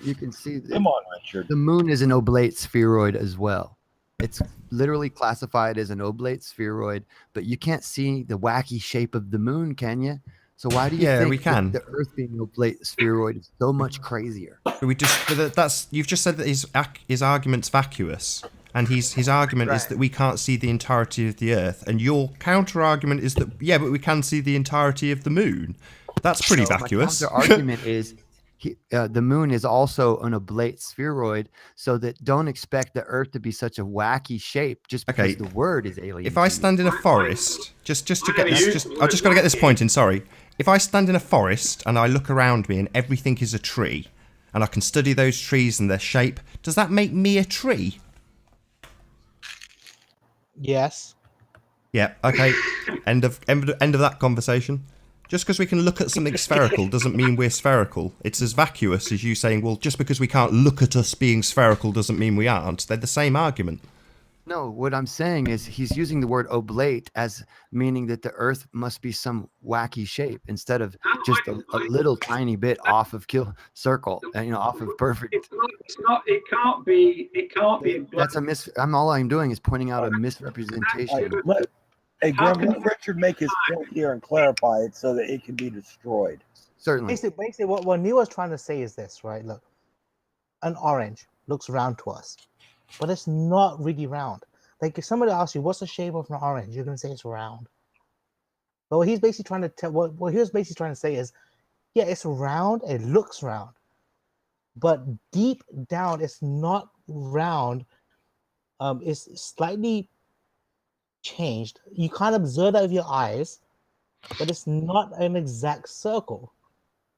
You can see Come on, Richard. the moon is an oblate spheroid as well. It's literally classified as an oblate spheroid, but you can't see the wacky shape of the moon, can you? So why do you Yeah, think we can. that the Earth being an oblate spheroid is so much crazier? You've just said that his argument's vacuous, and his argument is Right. that we can't see the entirety of the Earth, and your counter argument is that but we can see the entirety of the moon. That's pretty vacuous. My counter argument is the moon is also an oblate spheroid, so that don't expect the Earth to be such a wacky shape just because the word is alien. If I stand in a forest, just to get this, I've just got to get this point in. Sorry. If I stand in a forest and I look around me and everything is a tree, and I can study those trees and their shape, does that make me a tree? Yes. Yeah. Okay. End of that conversation. Just because we can look at something spherical doesn't mean we're spherical. It's as vacuous as you saying, well, just because we can't look at us being spherical doesn't mean we aren't. They're the same argument. No, what I'm saying is he's using the word oblate as meaning that the Earth must be some wacky shape instead of just a little tiny bit off of circle, off of perfect. It's not. It can't be. It can't be. That's all I'm doing is pointing out a All misrepresentation. right, hey, How Grim, can- let Richard make his point here and clarify it so that it can be destroyed. Certainly. Basically, what Neil was trying to say is this, right? Look, an orange looks round to us, but it's not really round. Like if somebody asks you, "What's the shape of an orange?" You're gonna say it's round. But what he's basically trying to tell, what he was basically trying to say is, yeah, it's round. It looks round, but deep down, it's not round. It's slightly changed. You can't observe that with your eyes, but it's not an exact circle.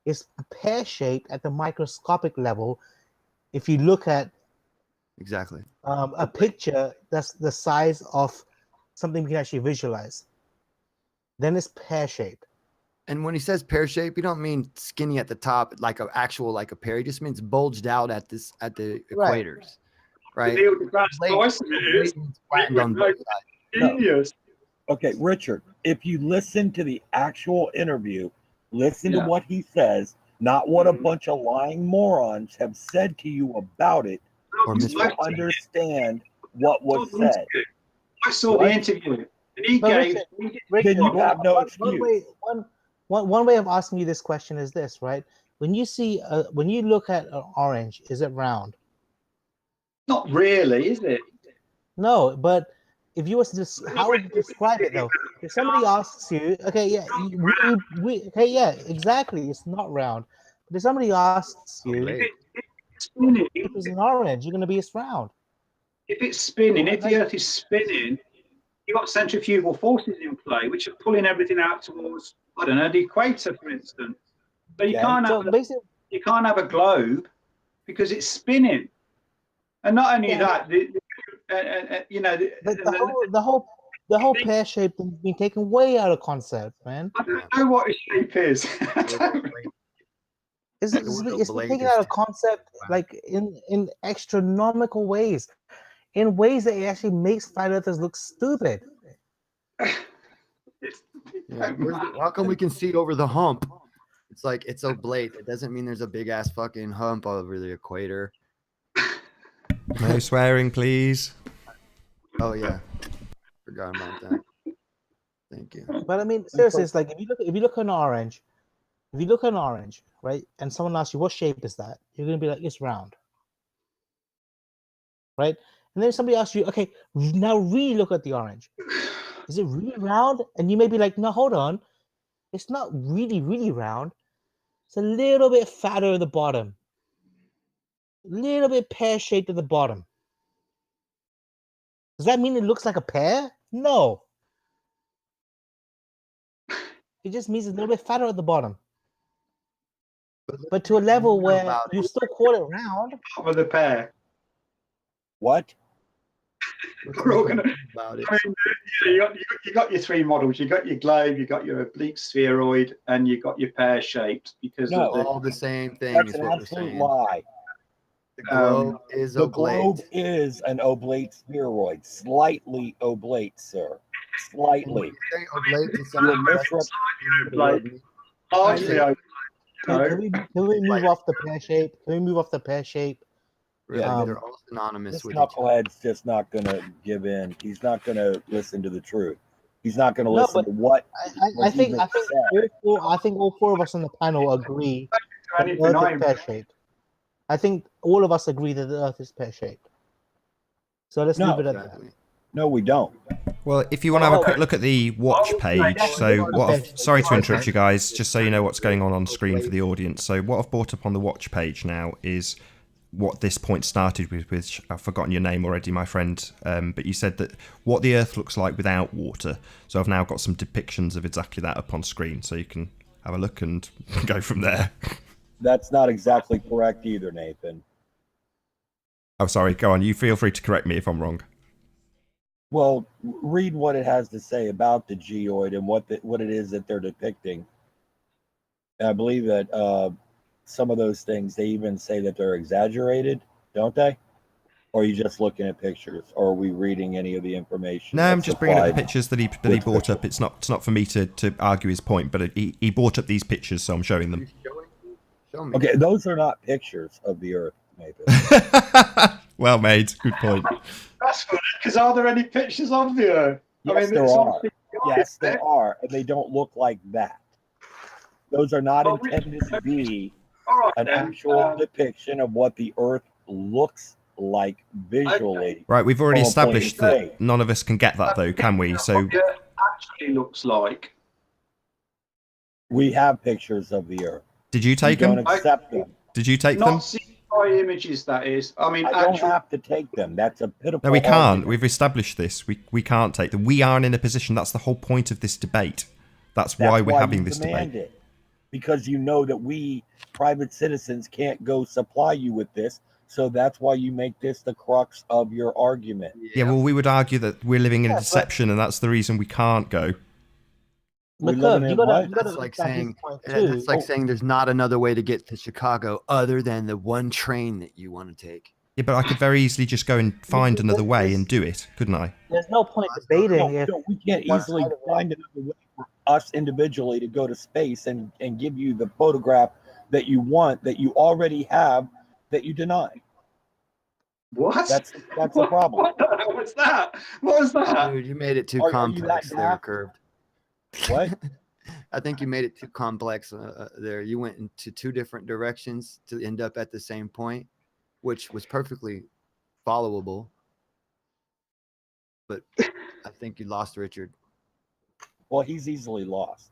It's pear-shaped at the microscopic level. If you look at Exactly. a picture that's the size of something we can actually visualize, then it's pear-shaped. And when he says pear shape, you don't mean skinny at the top, like a pear. He just means bulged out at the Right. equators, right? Neil deGrasse Oblate- Tyson is oblate means flattened on both sides. genius. Okay, Richard, if you listen to the actual interview, listen to Yeah. what he says, not what a Mhm. bunch of lying morons have said to you about it, Or you misrepresented. will understand what was said. I saw What? the interview, and he But gave. Then you have no excuse. One way of asking you this question is this, right? When you look at an orange, is it round? Not really, is it? No, but if you was to how would you describe it though? If somebody asks you, okay, yeah, okay, yeah, exactly, it's not round. But if somebody asks you Oblate. If it's spinning, if it's an orange, you're gonna be it's round. if it's spinning, if Like- the Earth is spinning, you've got centrifugal forces in play, which are pulling everything out towards, I don't know, the equator, for instance. So you Okay. can't So have basically, you can't have a globe because it's spinning. And not only Yeah. that, the whole pear shape thing's been taken way out of concept, man. I don't know what a shape is. It's The word been oblate taken is out of concept like in astronomical ways, in ways that it actually makes flat earthers look stupid. Yeah. How come we can see over the hump? It's like it's oblate. It doesn't mean there's a big ass fucking hump over the equator. No swearing, please. Oh yeah, forgot about that. Thank you. But I mean, seriously, it's like if you look at an orange, right, and someone asks you what shape is that, you're gonna be like, it's round, right? And then somebody asks you, okay, now really look at the orange. Is it really round? And you may be like, no, hold on, it's not really round. It's a little bit fatter at the bottom, a little bit pear-shaped at the bottom. Does that mean it looks like a pear? No. It just means it's a little bit fatter at the bottom. But to a level where you still call it round. Top of the pair. What? We're all gonna. About it. I mean, you got your three models. You got your globe, you got your oblique spheroid, and you got your pear shaped. Because No. of All the same thing That's is an what we're absolute saying. lie. The globe is The oblate. globe is an oblate spheroid, slightly oblate, sir. Slightly. Saying oblate to You're someone Like, largely Yeah. Can we move off the pear shape? Can we move off the pear shape? Yeah, they're all synonymous This with each other. knucklehead's just not going to give in. He's not going to listen to the truth. He's not going to No, listen but to what. I think all four of us on the panel agree that the anything Earth is pear shaped. I think all of us agree that the Earth is pear shaped. So let's No. leave it at that. Exactly. No, we don't. Well, if you want to have a quick look at the watch page, so sorry to interrupt you guys, just so you know what's going on screen for the audience. So what I've brought up on the watch page now is what this point started with, which I've forgotten your name already, my friend, but you said that what the Earth looks like without water. So I've now got some depictions of exactly that up on screen, so you can have a look and go from there. That's not exactly correct either, Nathan. Oh, sorry, go on. You feel free to correct me if I'm wrong. Well, read what it has to say about the geoid and what it is that they're depicting. And I believe that some of those things, they even say that they're exaggerated, don't they? Or are you just looking at pictures? Or are we reading any of the information? No, I'm that's just bringing up the supplied? pictures that he brought up. It's not for me to argue his point, but he brought up these pictures, so I'm showing them. Show me. Okay, those are not pictures of the Earth, Nathan. Well made. Good point. That's good, because are there any pictures of the Earth? Yes, there it's are. obviously- Yes, there are, and they don't look like that. Those are not Well, intended to be All right, an then. actual depiction of what the Earth looks like visually. Right, we've already From a established point of that view. none of us can get that though, can we? So What the Earth actually looks like. We have pictures of the Earth. did you You take don't them? accept them. Did you take Not them? CGI images, that is. I mean, I don't actual. have to take them. That's a pitiful. No, we can't. argument. We've established this. We can't take them. We aren't in a position. That's the whole point of this debate. That's why we're having you this demand debate. it. Because you know that we private citizens can't go supply you with this. So that's why you make this the crux of your argument. Yeah, well, we would argue that we're living in a Yeah, but- deception, and that's the reason we can't go. We But live Cub, in you a gotta, what? you gotta That's like understand his saying point too. that's like saying there's not another way to get to Chicago other than the one train that you want to take. Yeah, but I could very easily just go and find another way and do it, couldn't I? There's no point debating if No, we can't one easily side of it- find another way for us individually to go to space and give you the photograph that you want, that you already have, that you deny. What? That's the problem. What the hell was that? What was that? Dude, you made it too Are you complex that there, daft? Curved. What? I think you made it too complex there. You went into two different directions to end up at the same point, which was perfectly followable. But I think you lost Richard. Well, he's easily lost.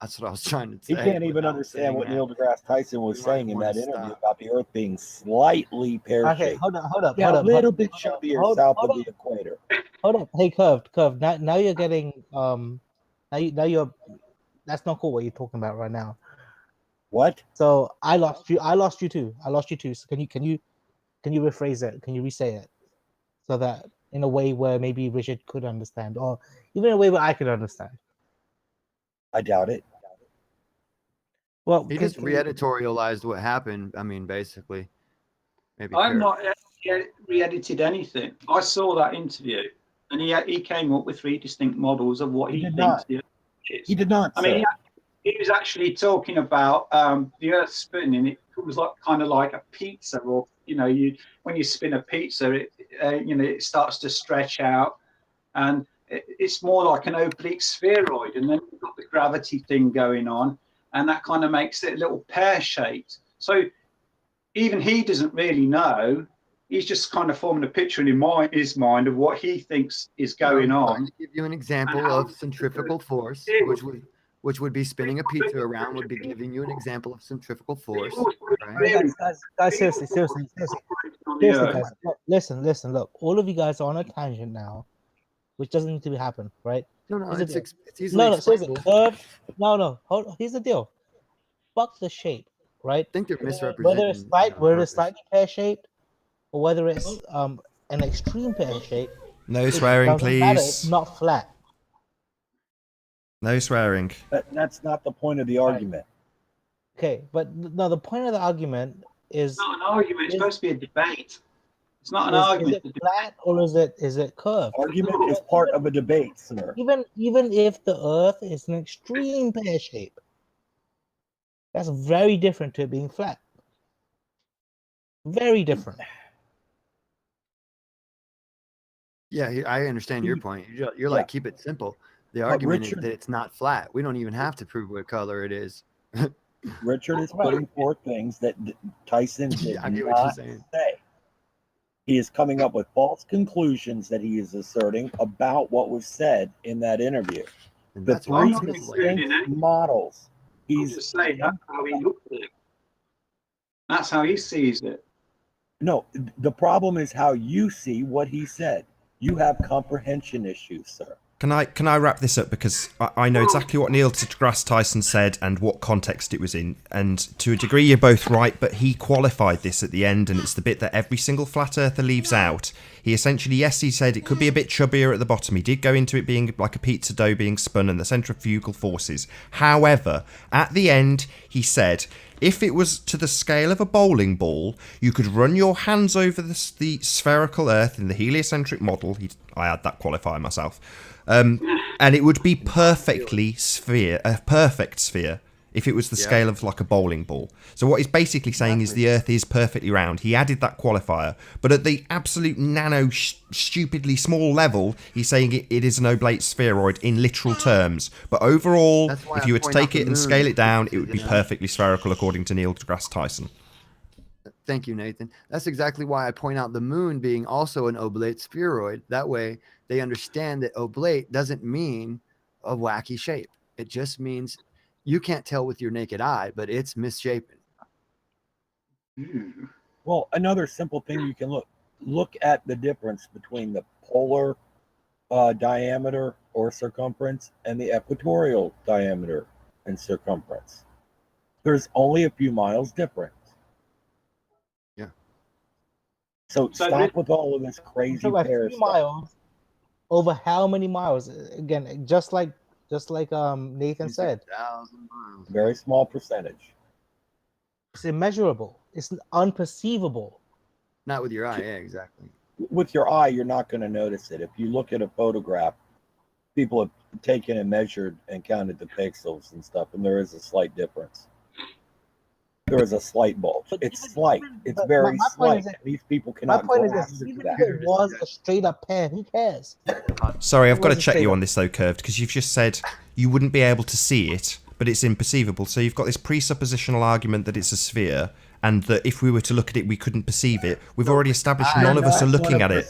That's what I was trying to He say. can't even without understand saying what that. Neil deGrasse Tyson was We might saying in wanna that interview stop. about the Earth being slightly pear-shaped. Okay, hold up. Yeah, hold a up, little hold bit up, chubbier hold south hold of up, the equator. hold up. Hey, Curved. Now you're getting now you're that's not cool what you're talking about right now. What? So I lost you too. So can you rephrase it? Can you re-say it? So that in a way where maybe Richard could understand, or even in a way where I could understand. I doubt it. Well, He just re-editorialized what happened. I mean, basically. Maybe I've Curved. not re-edited anything. I saw that interview, and he came up with 3 distinct models of what He he did thinks not. the Earth is. He did not. I mean, sir. he was actually talking about the Earth spinning. It was like kind of like a pizza, or when you spin a pizza, it starts to stretch out, and it's more like an oblique spheroid, and then you've got the gravity thing going on, and that kind of makes it a little pear-shaped. So even he doesn't really know. He's just kind of forming a picture in his mind of what he thinks is going I'm on. trying to give you an example of centrifugal force, which would be spinning a pizza around, would be giving you an example of centrifugal force. Right? guys, seriously, guys. Look, listen. Look, all of you guys are on a tangent now, which doesn't need to happen, right? No, Here's the it's deal. easily No, seriously, explainable. curved. No. Hold on. Here's the deal. Fuck the shape, right? I think they're Whether misrepresenting. it's on whether it's purpose. slightly pear shaped, or whether it's an extreme pear shape. No it swearing, doesn't matter. It's please. not flat. No swearing. That's not the point of the argument. Okay, but no, the point of the argument is It's not an argument. It's supposed to be a debate. It's not an is argument. it flat or is it curved? Argument is part of a debate, sir. Even if the Earth is an extreme pear shape, that's very different to it being flat. Very different. Yeah, I understand your point. You're like, keep it simple. The argument is that it's not flat. We don't even have to prove what color it is. Richard is putting forth things that Tyson did I get what you're not saying. say. He is coming up with false conclusions that he is asserting about what was said in that interview. And The that's why three it's misleading. distinct models. I'm He's just saying that's how he looks at it. That's how he sees it. no. The problem is how you see what he said. You have comprehension issues, sir. Can I wrap this up, because I know exactly what Neil deGrasse Tyson said and what context it was in, and to a degree you're both right, but he qualified this at the end, and it's the bit that every single flat earther leaves out. He essentially, yes, he said it could be a bit chubbier at the bottom. He did go into it being like a pizza dough being spun and the centrifugal forces. However, at the end, he said If it was to the scale of a bowling ball, you could run your hands over the spherical Earth in the heliocentric model. I had that qualifier myself. And it would be perfectly a perfect sphere if it was the scale of like a bowling ball. So what he's basically saying is the Earth is perfectly round. He added that qualifier, but at the absolute stupidly small level, he's saying it is an oblate spheroid in literal terms. But overall, if you were to take it and scale it down, it would be perfectly spherical according to Neil deGrasse Tyson. Thank you, Nathan. That's exactly why I point out the moon being also an oblate spheroid. That way they understand that oblate doesn't mean a wacky shape. It just means you can't tell with your naked eye, but it's misshapen. Well, another simple thing you can look at the difference between the polar diameter or circumference and the equatorial diameter and circumference. There's only a few miles difference. Yeah. So stop with all of this crazy pair stuff. Miles over how many miles? Again, just like Nathan said, 1,000 miles. Very small percentage. it's immeasurable. It's unperceivable. Not with your eye, yeah, exactly. With your eye, you're not going to notice it. If you look at a photograph, people have taken and measured and counted the pixels and stuff, and there is a slight difference. There is a slight bulge. It's slight. It's very slight. These people cannot My point is grasp this: even that. if it was a straight up pen, who cares? Sorry, I've got to check you on this though, Curved, because you've just said you wouldn't be able to see it, but it's imperceivable. So you've got this presuppositional argument that it's a sphere, and that if we were to look at it, we couldn't perceive it. We've already established none of us are looking at it.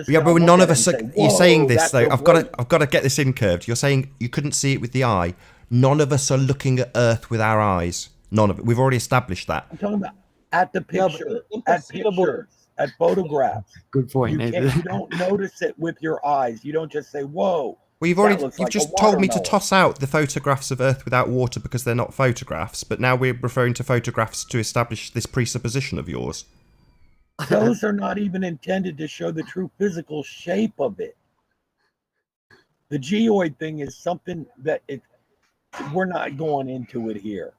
Yeah, but none of us are. You're saying this though. I've got to get this in, Curved. You're saying you couldn't see it with the eye. None of us are looking at Earth with our eyes. None of it. We've already established that. I'm talking about at the picture, at pictures, at photographs. Good point, Nathan. You don't notice it with your eyes. You don't just say, "Whoa." Well, you've just told me to toss out the photographs of Earth without water because they're not photographs, but now we're referring to photographs to establish this presupposition of yours. Those are not even intended to show the true physical shape of it. The geoid thing is something that we're not going into it here.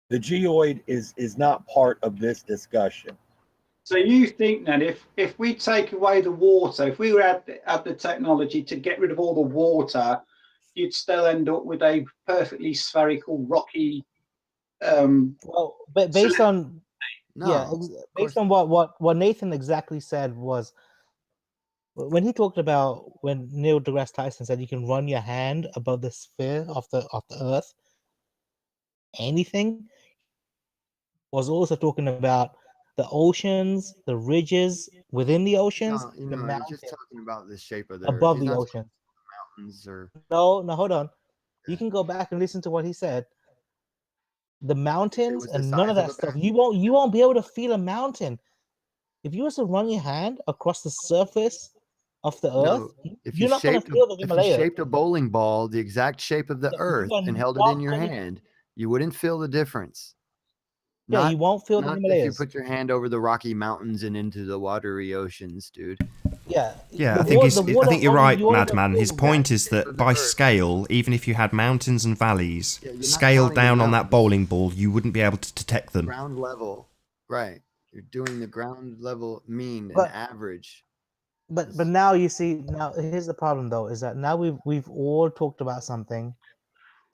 The geoid is not part of this discussion. So you think then if we take away the water, if we were at the technology to get rid of all the water, you'd still end up with a perfectly spherical, rocky. Well, but based on what Nathan exactly said was when he talked about when Neil deGrasse Tyson said you can run your hand above the sphere of the Earth. Anything was also talking about the oceans, the ridges within the oceans, the mountains. You're just talking about the shape of the above Earth. the ocean. Mountains or No, hold on. You can go back and listen to what he said. The mountains and none of that stuff. You won't be able to feel a mountain. If you were to run your hand across the surface of the Earth, you're not going to feel the Himalayas. If you shaped a bowling ball the exact shape of the Earth and held it in your hand, you wouldn't feel the difference. Yeah, you won't feel the Himalayas. If you put your hand over the Rocky Mountains and into the watery oceans, dude. Yeah. I think you're right, Madman. His point is that by scale, even if you had mountains and valleys scaled down on that bowling ball, you wouldn't be able to detect them. Ground level, right? You're doing the ground level mean and average. But now you see. Now here's the problem, though, is that now we've all talked about something,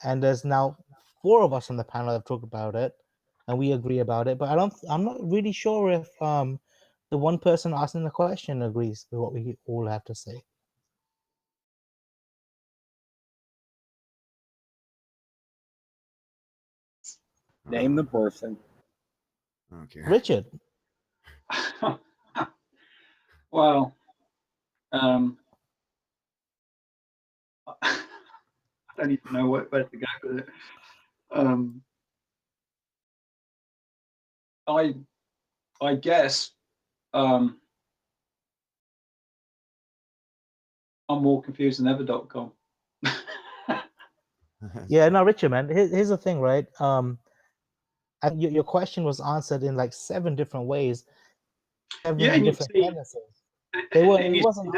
and there's now 4 of us on the panel that have talked about it, and we agree about it. But I'm not really sure if the one person asking the question agrees with what we all have to say. Name the person. Okay. Richard. Well, I don't even know where to go with it. I guess I'm more confused than ever.com. Yeah, no, Richard, man. Here's the thing, right? And your question was answered in like 7 different ways. Different sentences. It wasn't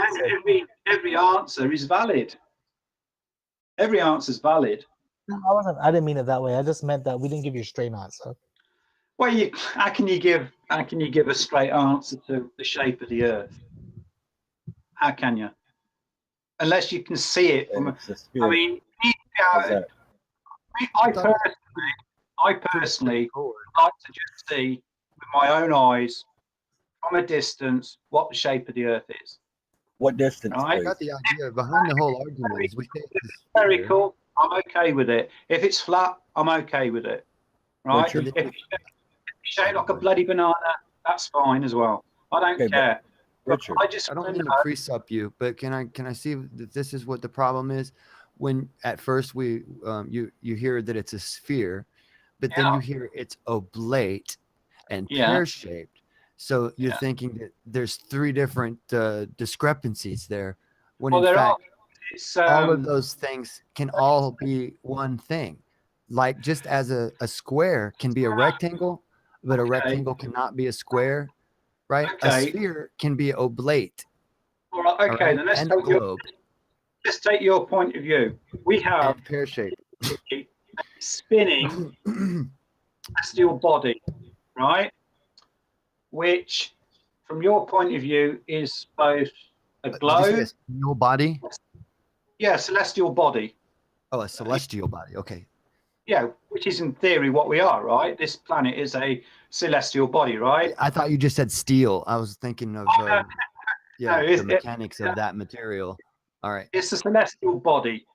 every answer is valid. Every answer is valid. I didn't mean it that way. I just meant that we didn't give you a straight answer. Well, how can you give a straight answer to the shape of the Earth? How can you? Unless you can see it from. I mean, I personally like to just see with my own eyes from a distance what the shape of the Earth is. What distance? Right? I got the idea behind the whole argument is we say it's Very cool. I'm okay with it. If it's flat, I'm okay with it. Right? Richard? If it's shaped like a bloody banana, that's fine as well. I don't care. Richard, I don't mean to pre-sup you, but can I see that this is what the problem is? When at first you hear that it's a sphere, but then you hear it's oblate and pear-shaped. So you're thinking that there's three different discrepancies there. When in fact, all of those things can all be one thing. Like just as a square can be a rectangle, but a rectangle cannot be a square, right? A sphere can be oblate. All right, okay, then let's take your point of view. We have pear-shaped spinning celestial body, right? Which, from your point of view, is both a globe. Celestial body? Yeah, celestial body. Oh, a celestial body. Okay. Yeah, which is in theory what we are, right? This planet is a celestial body, right? I thought you just said steel. I was thinking of the mechanics of that material. All right. It's a celestial body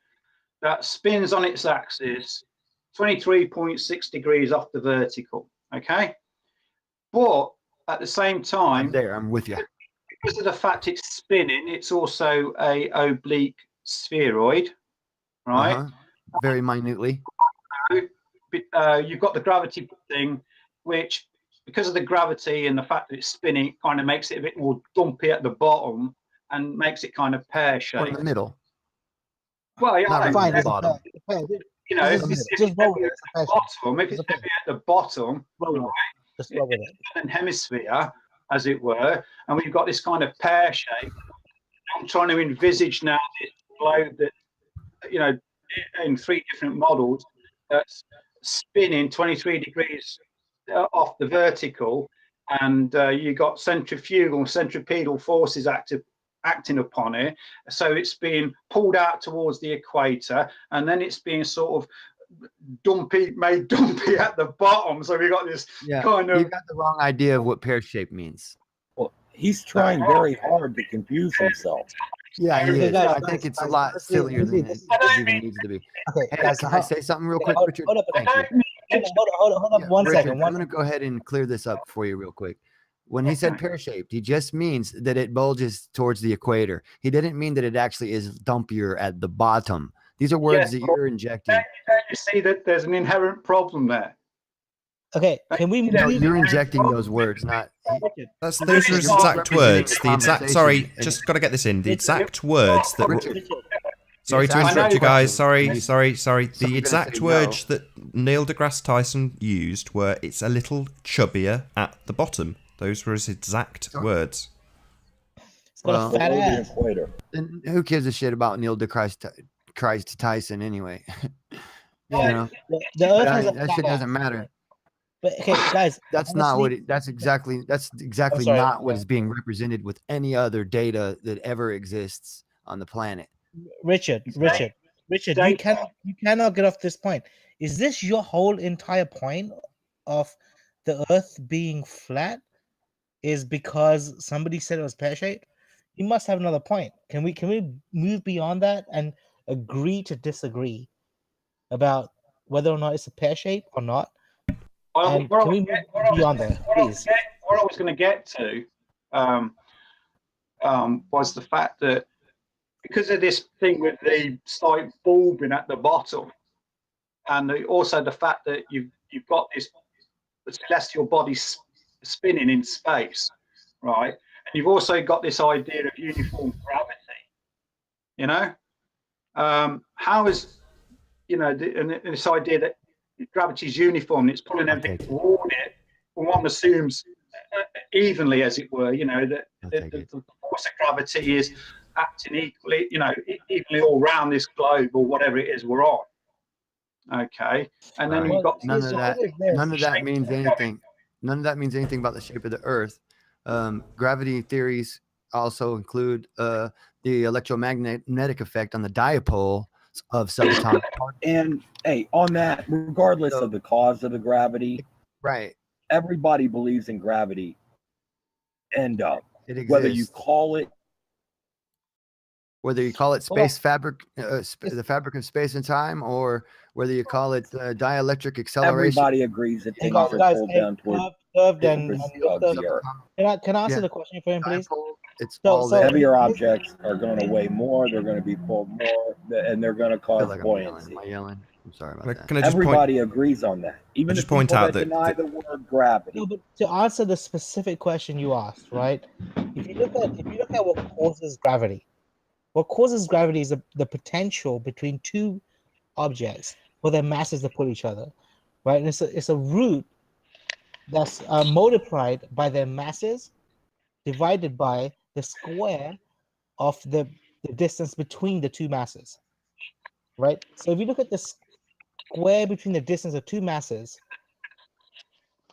that spins on its axis 23.6 degrees off the vertical, okay? But at the same time, I'm with you. Because of the fact it's spinning, it's also a oblique spheroid, right? Very minutely. You've got the gravity thing, which, because of the gravity and the fact that it's spinning, kind of makes it a bit more dumpy at the bottom and makes it kind of pear-shaped. Or in the middle. Well, yeah, not fine. At the bottom. You know, if it's heavy at the bottom, just roll with it. Southern hemisphere, as it were, and we've got this kind of pear shape. I'm trying to envisage now this globe that, you know, in three different models that's spinning 23 degrees off the vertical, and you got centripetal forces acting upon it, so it's being pulled out towards the equator, and then it's being sort of made dumpy at the bottom. So we got this kind of. You got the wrong idea of what pear shape means. Well, he's trying very hard to confuse himself. Yeah, he is. I think it's a lot sillier than it even needs to be. Okay, hey, can I say something real quick, Richard? Hold up, Thank you. Hold up, one Richard, second. I'm going to go ahead and clear this up for you real quick. When he said pear-shaped, he just means that it bulges towards the equator. He didn't mean that it actually is dumpier at the bottom. These are words that you're injecting. You see that there's an inherent problem there. Okay, can we? No, you're injecting those words, not. Those are his exact words. The exact. Sorry, just got to get this in. The exact words that. Sorry to interrupt you guys. Sorry. The exact words that Neil deGrasse Tyson used were, "It's a little chubbier at the bottom." Those were his exact words. Well, and who gives a shit about Neil deGrasse Tyson anyway? Yeah, you know? That shit doesn't matter. But okay, guys, that's not what. That's exactly not what is being represented with any other data that ever exists on the planet. Richard, you cannot get off this point. Is this your whole entire point of the Earth being flat? Is because somebody said it was pear-shaped? You must have another point. Can we move beyond that and agree to disagree about whether or not it's a pear shape or not? And can we move beyond that, please? What I was going to get to was the fact that because of this thing with the slight bulbing at the bottom, and also the fact that you've got this celestial body spinning in space, right? And you've also got this idea of uniform gravity. You know, how is, you know, this idea that gravity is uniform and it's pulling everything toward it, and one assumes evenly, as it were. You know, that the force of gravity is acting equally, you know, evenly all around this globe or whatever it is we're on. Okay, and then Right. you've got None of so that. what is this? None of that means anything. None of that means anything about the shape of the Earth. Gravity theories also include the electromagnetic effect on the dipole of subatomic particles. And hey, on that, regardless So- of the cause of the gravity, Right. everybody believes in gravity. End up. It exists. Whether you call it space fabric, the fabric of space and time, or whether you call it dielectric acceleration. everybody agrees that Hey, things guys, are pulled down towards Curved the and surface lift of up. the Earth. Can I answer Yeah. the question for him, please? Dipole, it's So- all so- there. Heavier objects are going to weigh more. They're going to be pulled more, and they're going to I feel cause like I'm buoyancy. yelling. Am I yelling? I'm sorry about that. Can I just point? Everybody agrees on that. Even the just point people out that that deny the word gravity. No, but to answer the specific question you asked, right? If you look at what causes gravity, is the potential between two objects for their masses to pull each other, right? And it's a root that's multiplied by their masses divided by the square of the distance between the two masses, right? So if you look at the square between the distance of two masses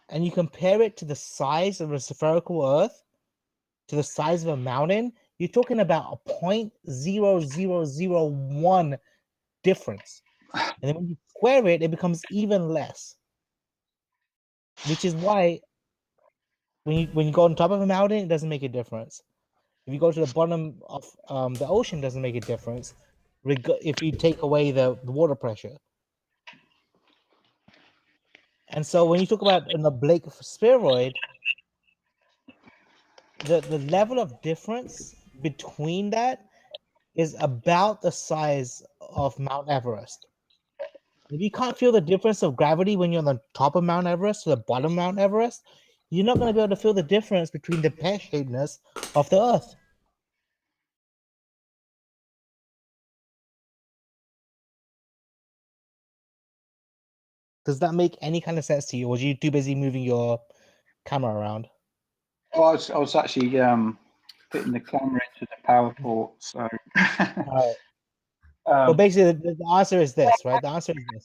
and you compare it to the size of a spherical Earth, to the size of a mountain, you're talking about a 0.0001 difference. And then when you square it, it becomes even less. Which is why when you go on top of a mountain, it doesn't make a difference. If you go to the bottom of the ocean, it doesn't make a difference. If you take away the water pressure. And so when you talk about an oblique spheroid, the level of difference between that is about the size of Mount Everest. If you can't feel the difference of gravity when you're on the top of Mount Everest to the bottom of Mount Everest, you're not going to be able to feel the difference between the pear-shapedness of the Earth. Does that make any kind of sense to you, or are you too busy moving your camera around? Oh, I was actually fitting the camera into the power port. So, So basically, the answer is this, right? The answer is this.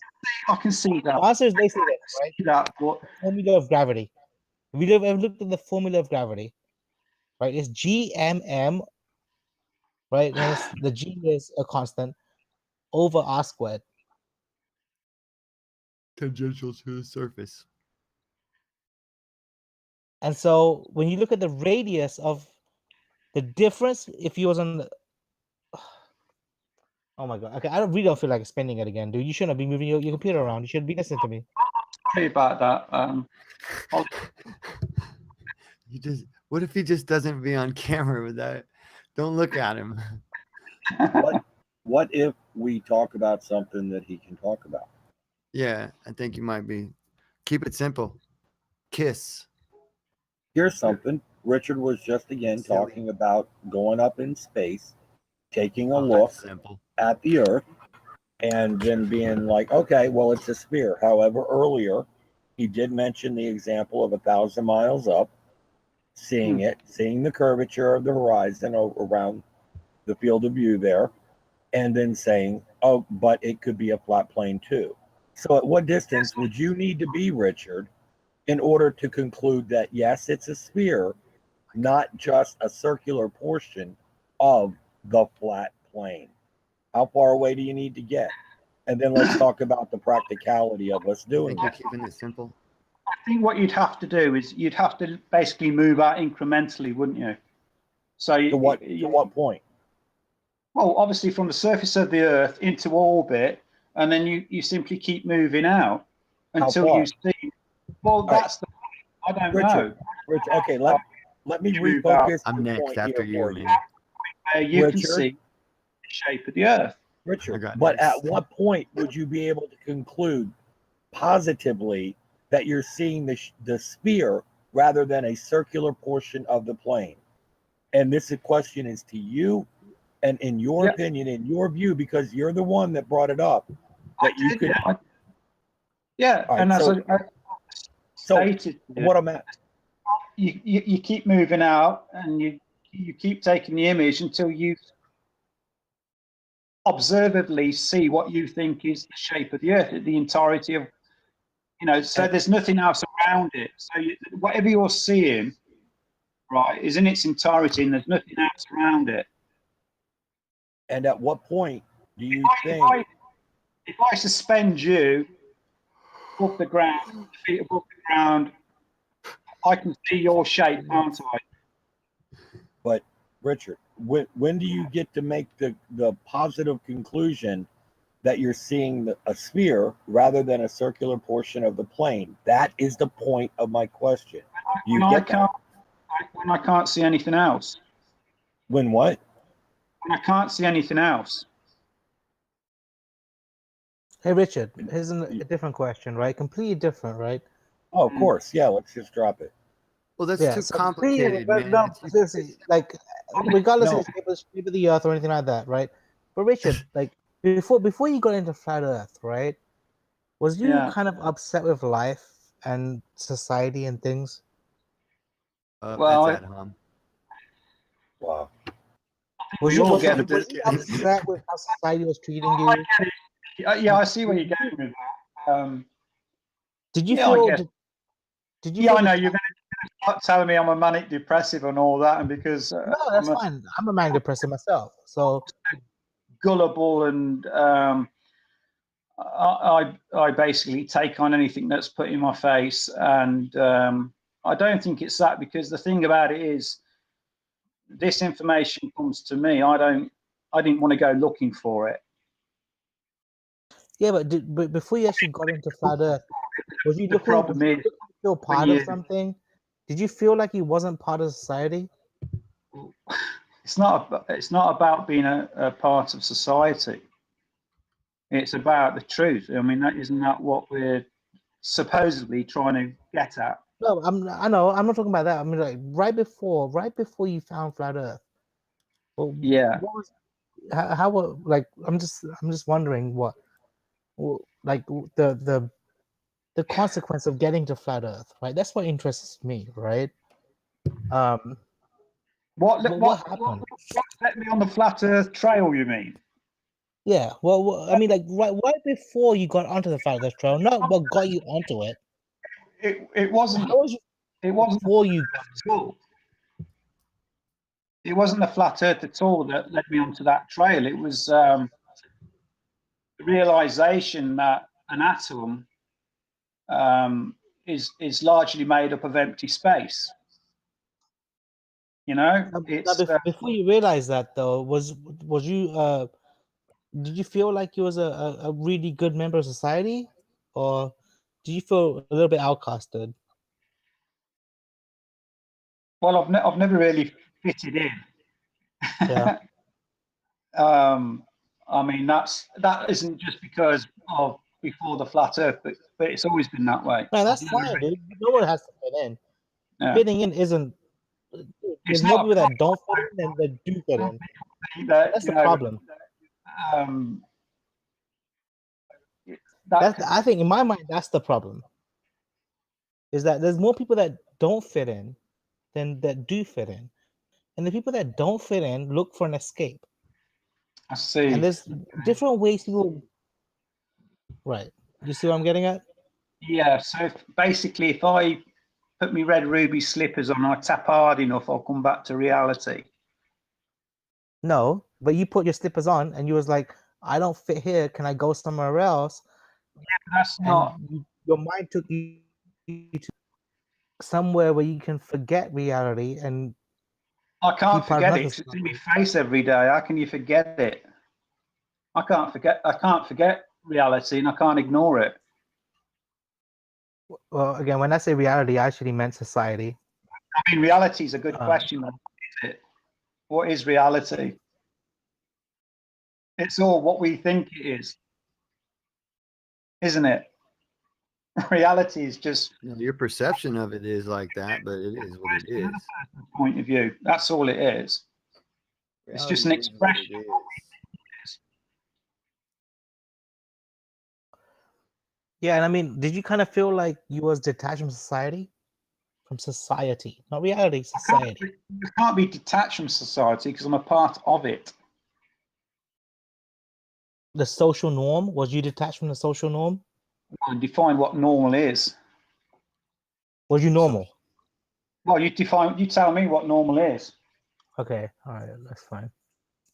I can see that. The answer is basically this, right? That what? Formula of gravity. If you ever looked at the formula of gravity, right? It's GMM, right? And the G is a constant over R squared. Tangential to the surface. And so when you look at the radius of the difference, if you was on the, oh my god, okay, I really don't feel like spending it again, dude. You shouldn't be moving your computer around. You should be listening to me. Sorry about that. What if he just doesn't be on camera with that? Don't look at him. What if we talk about something that he can talk about? Yeah, I think you might be. Keep it simple. Kiss. Here's something. Richard was just again Silly. talking about going up in space, taking a Oh, look that's simple. at the Earth, and then being like, okay, well, it's a sphere. However, earlier he did mention the example of 1,000 miles up, seeing the curvature of the horizon around the field of view there, and then saying, oh, but it could be a flat plane too. So at what distance would you need to be, Richard, in order to conclude that, yes, it's a sphere, not just a circular portion of the flat plane? How far away do you need to get? And then let's talk about the practicality of us I doing think you're it. keeping it simple. I think what you'd have to do is you'd have to basically move out incrementally, wouldn't you? So To what point? Well, obviously from the surface of the Earth into orbit, and then you simply keep moving out until far? you see. Well, that's the point. I don't know. Richard, okay, let me Move out. refocus I'm the next point after here for you, you. man. Where you can Richard? see the shape of the Earth. I Richard, got but next. at what point would you be able to conclude positively that you're seeing the sphere rather than a circular portion of the plane? And this question is to you, and in your opinion, in your view, because you're the one that brought it up, that you could. Yeah, All right, and as I stated, what I'm at. you keep moving out, and you keep taking the image until you. observably see what you think is the shape of the Earth, the entirety of, so there's nothing else around it. So whatever you're seeing, right, is in its entirety, and there's nothing else around it. And at what point do you think? If I suspend you above the ground, feet above the ground, I can see your shape, can't I? But Richard, when do you get to make the positive conclusion that you're seeing a sphere rather than a circular portion of the plane? That is the point of my question. When I can't see anything else. When what? When I can't see anything else. Hey, Richard, here's a different question, right? Completely different, right? Oh, of course. Yeah, let's just drop it. Well, that's Yeah, too so complicated, but man. no, seriously, like, regardless No. of the shape of the Earth or anything like that, right? But Richard, like, before you got into flat Earth, right? Was you Yeah. kind of upset with life and society and things? Well, That's at home. Wow. Was We you, all was, get you, it. was you upset with how society was treating you? Yeah, I see where you're going with that. Did you Yeah, I feel? guess. Did you? Yeah, feel I know you're going to start telling me I'm a manic depressive and all that, and because No, that's fine. I'm a man depressive myself, so gullible and I basically take on anything that's put in my face, and I don't think it's that, because the thing about it is, this information comes to me. I didn't want to go looking for it. yeah. But before you actually got into flat Earth, was you The looking? problem is, to feel part of something? Did you feel like you wasn't part of society? it's not about being a part of society. It's about the truth. I mean, isn't that what we're supposedly trying to get at? No, I know. I'm not talking about that. I mean, like right before you found flat Earth. Well, Yeah. what was how like I'm just wondering like the consequence of getting to flat Earth, right? That's what interests me, right? What happened? what let me on the flat Earth trail? You mean? Yeah. Well, I mean, like right before you got onto the flat Earth trail, not what got you onto it. It wasn't. How was you, It wasn't before you. at all. It wasn't the flat Earth at all that led me onto that trail. It was the realization that an atom is largely made up of empty space. It's Before you realized that, though, was you did you feel like you was a really good member of society, or do you feel a little bit outcasted? well, I've never really fitted in. Yeah. I mean, that isn't just because of before the flat Earth, but it's always been that way. Man, that's fine, dude. No one has to fit in. Yeah. Fitting in isn't. There's more people that don't fit in than that do fit in. That's the problem. I think, in my mind, that's the problem. Is that there's more people that don't fit in than that do fit in, and the people that don't fit in look for an escape. I see. And there's different ways people. Right. You see what I'm getting at? Yeah. So basically, if I put my red ruby slippers on, I tap hard enough, I'll come back to reality. No, but you put your slippers on, and you was like, "I don't fit here. Can I go somewhere else?" Yeah, that's not. Your mind took you to somewhere where you can forget reality, and I can't forget it. It's in my face every day. How can you forget it? I can't forget reality, and I can't ignore it. Well, again, when I say reality, I actually meant society. I mean, reality is a good question. What is it? What is reality? It's all what we think it is, isn't it? Reality is just your perception of it is like that, but it is what it is. Point of view. That's all it is. It's just an expression of what we think it is. Yeah, and I mean, did you kind of feel like you was detached from society? From society, not reality, society. I can't be detached from society because I'm a part of it. The social norm? Was you detached from the social norm? And define what normal is. Was you normal? Well, you tell me what normal is. Okay, all right, that's fine.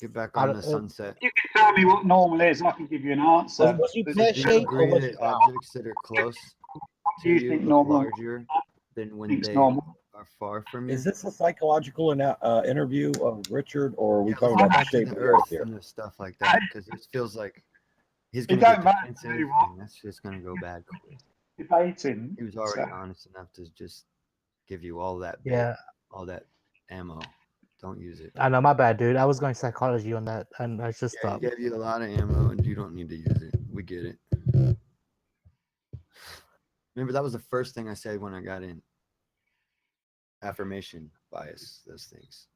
Get back I on don't- the sunset. You can tell me what normal is, and I can give you an answer. Was you There's- pear Do you shaped or agree was you that round? objects that are close do to you you think look normal larger than when thinks they normal? are far from you? Is this a psychological interview of Richard, or are we Yeah, talking let's go about the back to shape the of the earth Earth here? and the stuff like that, because it feels like he's It going to get don't matter to defensive, me what- and that's just going to go bad quick. Debating. He was already so- honest enough to just give you all that bait, Yeah, all that ammo. Don't use it. I know, my bad, dude. I was going psychology on that, and I just Yeah, he stopped. gave you a lot of ammo, and you don't need to use it. We get it. Remember, that was the first thing I said when I got in. Affirmation bias, those things.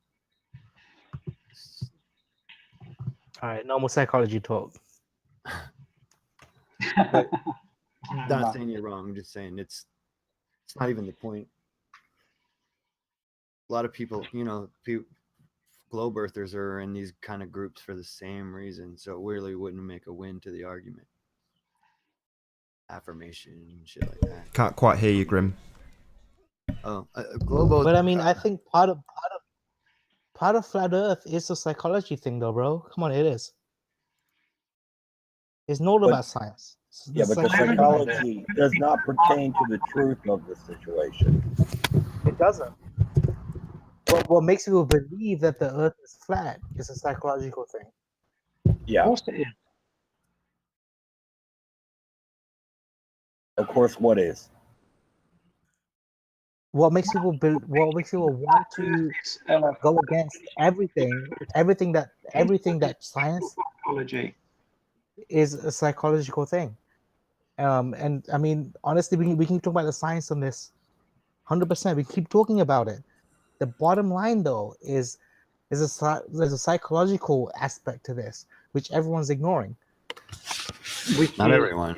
All right, normal psychology talk. Not saying you're wrong. I'm just saying it's not even the point. A lot of people, globe earthers are in these kind of groups for the same reason, so it really wouldn't make a win to the argument. Affirmation and shit like that. Can't quite hear you, Grim. Oh, global. But I mean, I think part of flat Earth is a psychology thing, though, bro. Come on, it is. It's not But- about science. Yeah, but the psychology does not pertain to the truth of the situation. It doesn't. What makes people believe that the Earth is flat is a psychological thing. Yeah, Of course it is. of course. What is? What makes people want to It's go against everything that science psychology. is a psychological thing. And I mean, honestly, we can talk about the science on this 100%. We keep talking about it. The bottom line, though, is there's a psychological aspect to this, which everyone's ignoring. Not everyone.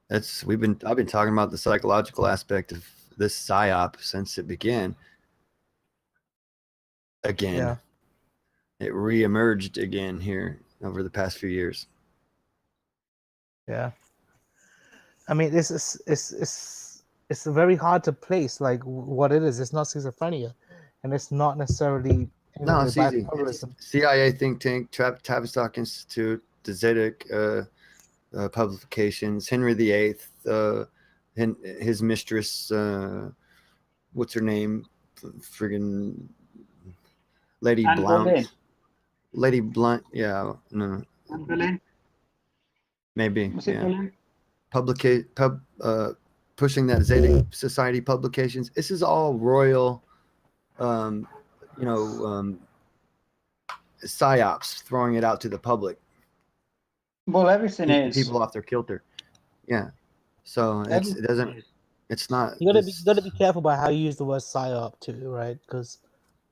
I've been talking about the psychological aspect of this psyop since it began. Again, Yeah. It reemerged again here over the past few years. Yeah. I mean, it's very hard to place like what it is. It's not schizophrenia, and it's not necessarily No, it's easy. bipolarism. It's CIA think tank, Tavistock Institute, the Zedek publications, Henry VIII, his mistress, what's her name? Friggin' Lady Anne Blount. Boleyn. Lady Blunt, yeah, no, Anne Boleyn. maybe, Was it yeah. Boleyn? Pushing that Zedek Society publications. This is all royal, psyops, throwing it out to the public, Well, everything keeping is. people off their kilter. Yeah, so it's not. You gotta be careful about how you use the word psyop too, right? Because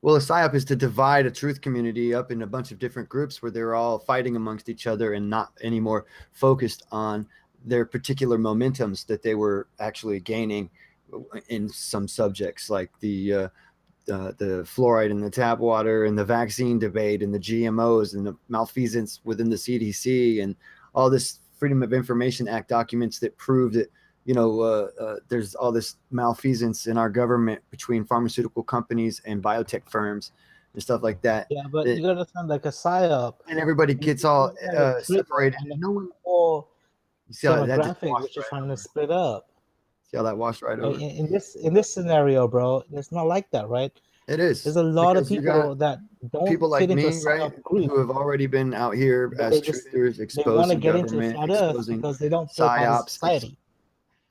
Well, a psyop is to divide a truth community up in a bunch of different groups where they're all fighting amongst each other and not anymore focused on their particular momentums that they were actually gaining in some subjects, like the fluoride in the tap water and the vaccine debate and the GMOs and the malfeasance within the CDC and all this Freedom of Information Act documents that prove that there's all this malfeasance in our government between pharmaceutical companies and biotech firms and stuff like that. yeah, but you gotta understand like a psyop. And everybody gets all separated. And No one. or You see how that just demographic washed which is right trying over. to split up. See how that washed right over? In this scenario, bro, it's not like that, right? It is. There's a lot of Because you people got that don't people like fit into a me, right, psyop group. who have already been out here But as they just- truthers, They want exposing to get into government, flat Earth exposing because they don't feel part of psyops. society.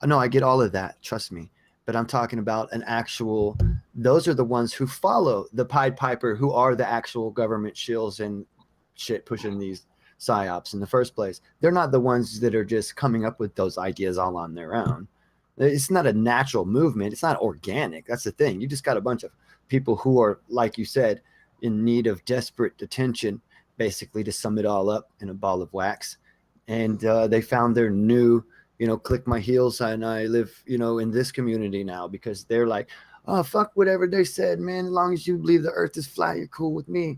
No, I get all of that. Trust me. But I'm talking about an actual. Those are the ones who follow the Pied Piper, who are the actual government shills and shit pushing these psyops in the first place. They're not the ones that are just coming up with those ideas all on their own. It's not a natural movement. It's not organic. That's the thing. You just got a bunch of people who are, like you said, in need of desperate attention, basically, to sum it all up in a ball of wax. And they found their new, click my heels and I live, in this community now, because they're like, oh, fuck whatever they said, man. As long as you believe the earth is flat, you're cool with me,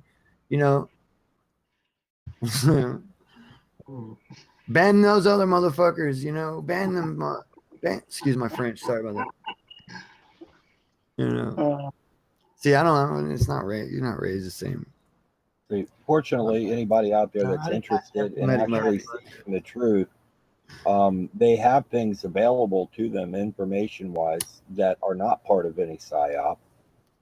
Ban those other motherfuckers, you know, ban them. Excuse my French. Sorry about that. You know, see, I don't know. It's not raised. You're not raised the same. See, fortunately, anybody out there that's interested in actually seeing the truth, they have things available to them, information-wise, that are not part of any psyop.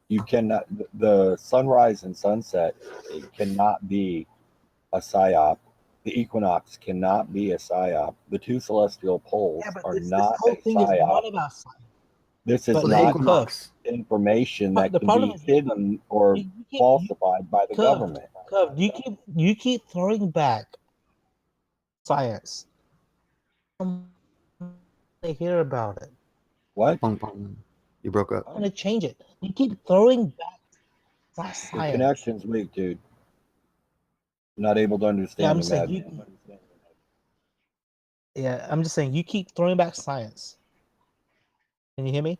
You cannot. The sunrise and sunset, it cannot be a psyop. The equinox cannot be a psyop. The two celestial poles are not this whole a thing is psyop. not about psyop. This is But not equinox. information that The can problem be is hidden or falsified by the government. Cub, you keep throwing back science. They hear about it. What? You broke up. I'm gonna change it. You keep throwing back The science. connection's weak, dude. Not able to understand I'm the saying madman. I'm just saying you keep throwing back science. Can you hear me?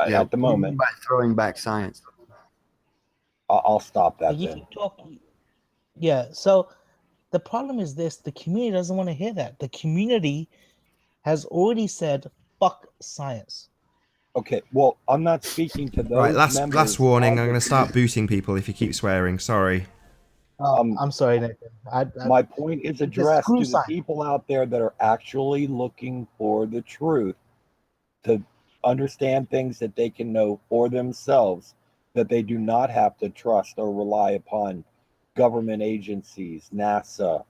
Yeah, At the moment, by throwing back science. I'll stop that You then. keep talking. Yeah. So the problem is this: the community doesn't want to hear that. The community has already said, "Fuck science." Okay, well, I'm not speaking to those Right, members. last warning. of I'm the going to start community. booting people if you keep swearing. Sorry. I'm sorry, Nathan. My point is addressed screw to the science. people out there that are actually looking for the truth, to understand things that they can know for themselves, that they do not have to trust or rely upon government agencies, NASA,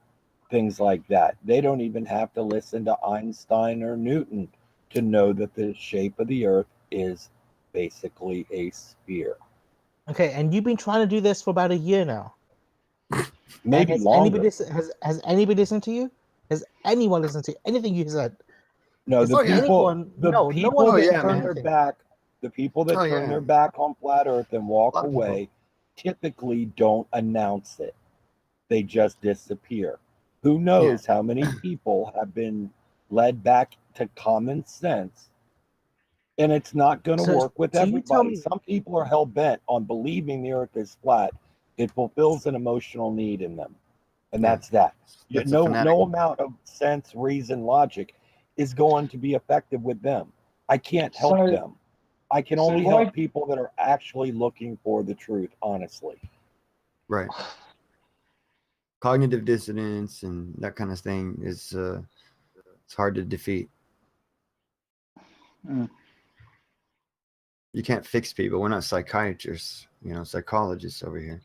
things like that. They don't even have to listen to Einstein or Newton to know that the shape of the earth is basically a sphere. Okay, and you've been trying to do this for about a year now. Maybe has longer. Has anybody listened to you? Has anyone listened to anything you said? No, the people, no people one that has turn heard their anything. back, the people that turn their back on flat Earth and walk away, typically don't announce it. They just disappear. Who knows how many people have been led back to common sense? And it's not going to work with everybody. Some people are hell bent on believing the Earth is flat. It fulfills an emotional need in them, and that's that. No amount of sense, reason, logic is going to be effective with them. I can't help them. I can only help people that are actually looking for the truth, honestly. Right. Cognitive dissonance and that kind of thing is it's hard to defeat. You can't fix people. We're not psychiatrists, psychologists over here.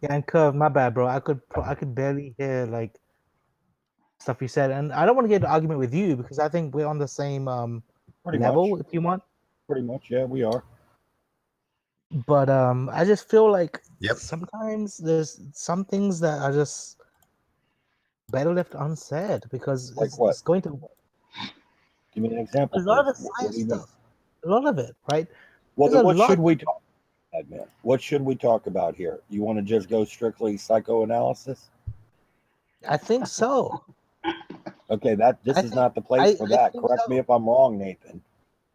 Yeah, and Curve, my bad, bro. I could barely hear like stuff you said, and I don't want to get into an argument with you because I think we're on the same level. If you want, pretty much, yeah, we are. But I just feel like sometimes there's some things that are just better left unsaid because it's going to. Give me an example. A lot of the science stuff, a lot of it, right? Well, then what should we talk about, man? What should we talk about here? You want to just go strictly psychoanalysis? I think so. Okay, this is not the place for that. Correct me if I'm wrong, Nathan.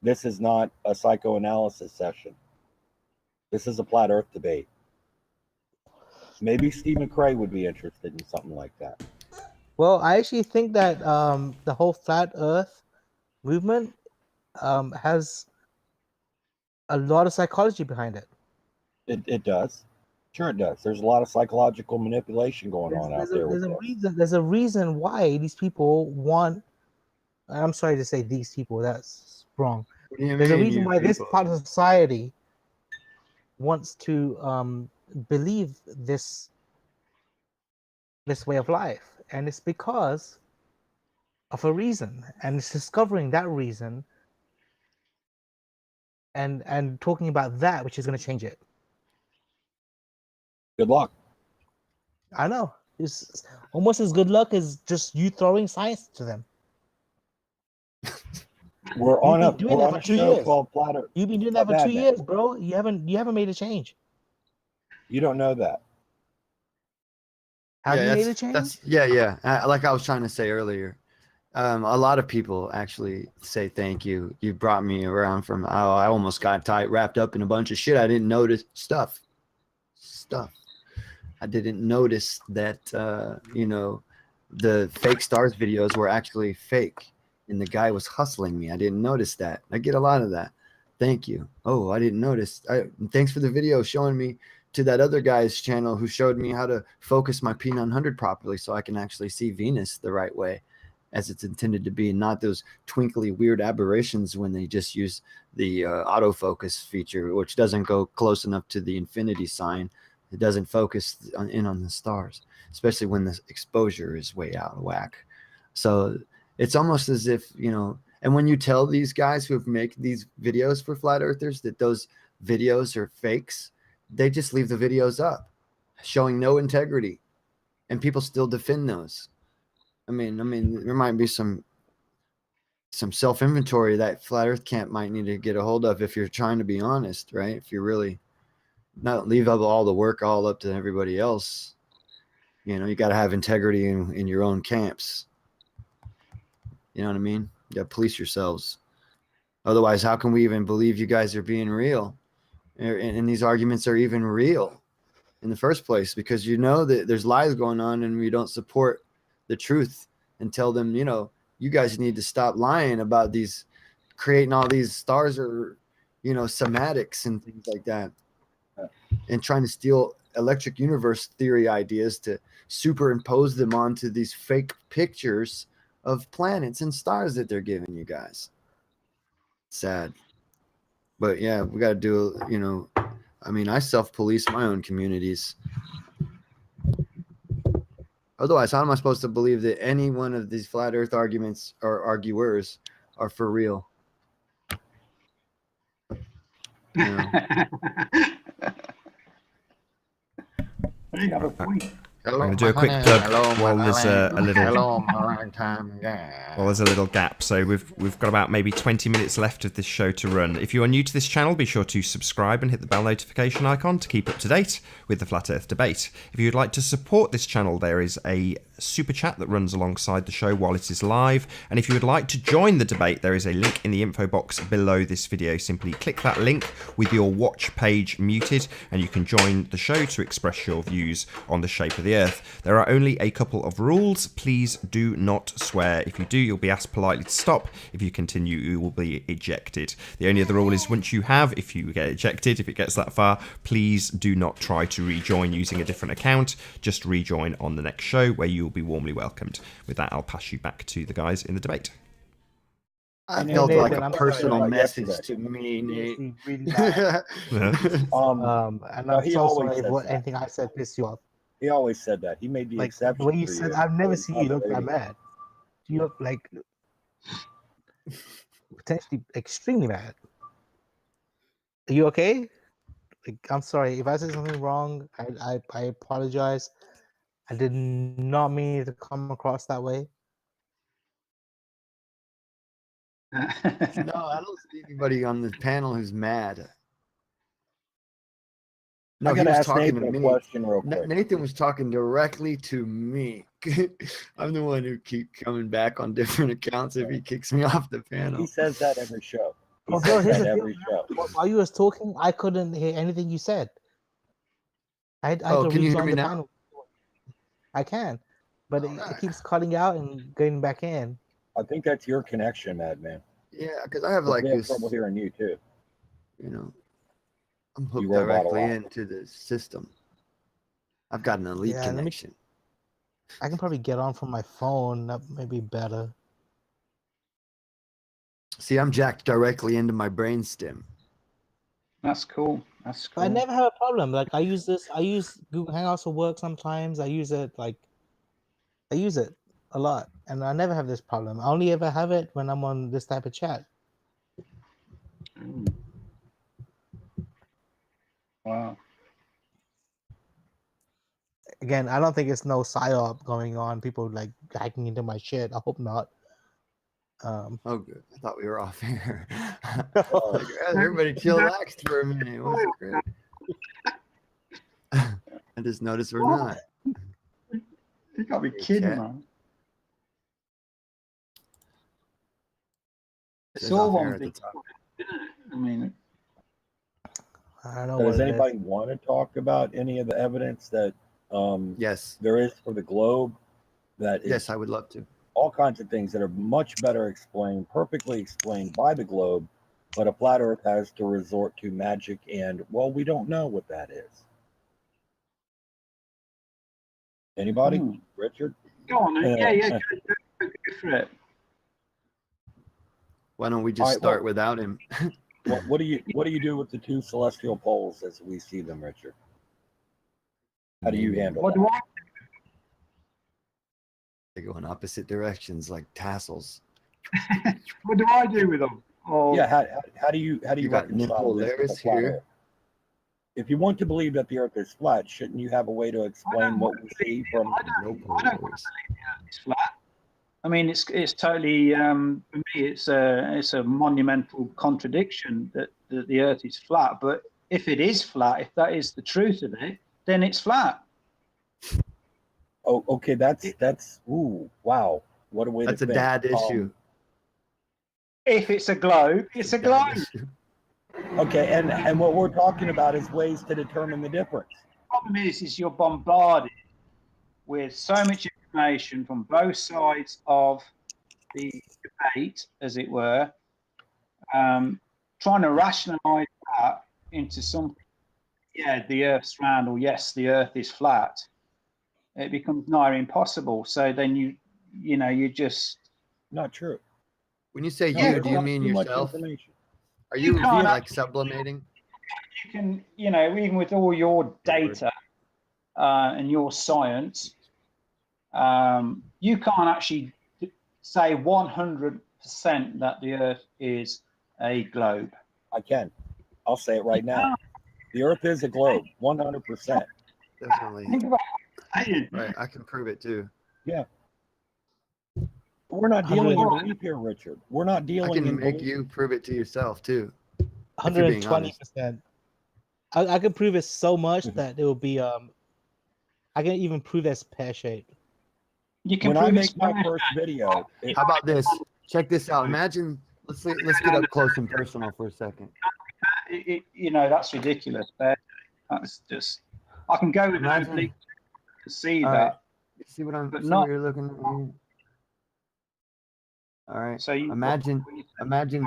This is not a psychoanalysis session. This is a flat Earth debate. Maybe Steve McRae would be interested in something like that. Well, I actually think that the whole flat Earth movement has a lot of psychology behind it. It does. Sure, it does. There's a lot of psychological manipulation going on out there. There's a reason why these people want. I'm sorry to say these people. That's wrong. There's a reason why this part of society wants to believe this way of life, and it's because of a reason, and it's discovering that reason and talking about that which is going to change it. Good luck. I know. It's almost as good luck as just you throwing science to them. We're on a show called Flat Earth. You've been doing that for 2 years, bro. You haven't made a change. You don't know that. Have you made a change? Like I was trying to say earlier, a lot of people actually say thank you. You brought me around from I almost got wrapped up in a bunch of shit I didn't notice. Stuff. I didn't notice that you know, the fake stars videos were actually fake, and the guy was hustling me. I didn't notice that. I get a lot of that. Thank you. Oh, I didn't notice. Thanks for the video showing me to that other guy's channel who showed me how to focus my P900 properly so I can actually see Venus the right way as it's intended to be, not those twinkly weird aberrations when they just use the autofocus feature, which doesn't go close enough to the infinity sign. It doesn't focus in on the stars, especially when the exposure is way out of whack. So it's almost as if, you know, and when you tell these guys who have make these videos for flat earthers that those videos are fakes, they just leave the videos up showing no integrity, and people still defend those. I mean, there might be some self-inventory that flat earth camp might need to get a hold of if you're trying to be honest, right? If you're really not leave up all the work all up to everybody else. You know, you got to have integrity in your own camps. You know what I mean? You got to police yourselves. Otherwise, how can we even believe you guys are being real? And these arguments are even real in the first place, because you know that there's lies going on and we don't support the truth and tell them, you know, you guys need to stop lying about these, creating all these stars or, you know, somatics and things like that, and trying to steal electric universe theory ideas to superimpose them onto these fake pictures of planets and stars that they're giving you guys. Sad. But yeah, we got to do, you know, I mean, I self-police my own communities. Otherwise, how am I supposed to believe that any one of these flat earth arguments or arguers are for real? You know? You have a point. I'm going to do a quick plug while there's a little Well, there's a little gap, so we've got about maybe 20 minutes left of this show to run. If you are new to this channel, be sure to subscribe and hit the bell notification icon to keep up to date with the Flat Earth debate. If you'd like to support this channel, there is a super chat that runs alongside the show while it is live, and if you would like to join the debate, there is a link in the info box below this video. Simply click that link with your watch page muted, and you can join the show to express your views on the shape of the Earth. There are only a couple of rules. Please do not swear. If you do, you'll be asked politely to stop. If you continue, you will be ejected. The only other rule is once you have, if you get ejected, if it gets that far, please do not try to rejoin using a different account. Just rejoin on the next show where you will be warmly welcomed. With that, I'll pass you back to the guys in the debate. I felt like a personal message to me, Nate. And I'm he so always sorry if says that. anything I said pissed you off. He always said that. He made the Like exception. when you for said, I've never seen you look that lady. mad. You look like potentially extremely mad. Are you okay? Like, I'm sorry if I said something wrong. I apologize. I did not mean it to come across that way. No, I don't see anybody on the panel who's mad. No, I he gotta was ask talking Nathan to a me. question real quick. Nathan was talking directly to me. I'm the one who keep coming back on different accounts if he kicks me off the panel. He says that every show. He Well, says here's that the every thing. show. While you was talking, I couldn't hear anything you said. I had to Can you hear rejoin me the now? panel. I can, but it keeps cutting out and going back in. I think that's your connection, Madman. Yeah, because I have But like we have this, trouble hearing you too. you know, I'm hooked robot a directly lot. into the system. I've got an elite Yeah, connection. I can probably get on from my phone. That may be better. See, I'm jacked directly into my brainstem. That's cool. That's But I cool. never have a problem. Like I use Google Hangouts for work sometimes. I use it a lot, and I never have this problem. I only ever have it when I'm on this type of chat. Mm. Wow. Again, I don't think it's no psyop going on. People like hacking into my shit. I hope not. Oh, good. I thought we were off here. Like, everybody chillaxed for a minute. It was great. I just noticed we're not. You gotta be kidding, Chat. man. It's Says all off air one at the big top. isn't it? I mean, I don't know. So what does it is. anybody want to talk about any of the evidence that Yes. There is for the globe that is Yes, I would love to. all kinds of things that are much better explained, perfectly explained by the globe, but a flat earth has to resort to magic and, well, we don't know what that is. Anybody? Richard? Go on. Yeah. Go for it. Why don't we just All right, start well- without him? What do you do with the two celestial poles as we see them, Richard? How do you handle What that? do I? They go in opposite directions like tassels. What do I do with them? Or, Yeah, how do you You got reconcile nipple this with layers a flat here. earth? If you want to believe that the earth is flat, shouldn't you have a way to explain what we see from No I don't layers. It's flat. I mean, it's totally for me. It's a monumental contradiction that the Earth is flat. But if it is flat, if that is the truth of it, then it's flat. Oh, okay, that's ooh, wow. What a way That's to a think. dad issue. If it's a globe, it's a Dad globe. issue. Okay, and what we're talking about is ways to determine the difference. Problem is you're bombarded with so much information from both sides of the debate, as it were, trying to rationalize that into something. Yeah, the Earth's round, or yes, the Earth is flat. It becomes nigh impossible. So then you just Not true. When you say No, you, there's do you not mean too much yourself? information. Are You you can't like sublimating? you can even with all your data and your science, you can't actually say 100% that the Earth is a globe. I can. I'll say it right now. The Earth is a globe, 100%. Definitely. Think about it. Right. I can prove it too. We're not dealing in belief here, Richard. We're not I dealing can in make belief. you prove it to yourself too. If you're being honest. 120%. I can prove it so much Mhm. that it will be I can even prove it's pear shaped. You can When I prove make it's my flat. first video, How about this? Check this out. Imagine. Let's get up close and personal for a second. That's ridiculous. That's just. I can go with Imagine- oblique to see All that. right. You see what I'm? But See not- what you're looking at here? All right. So you Imagine. gravity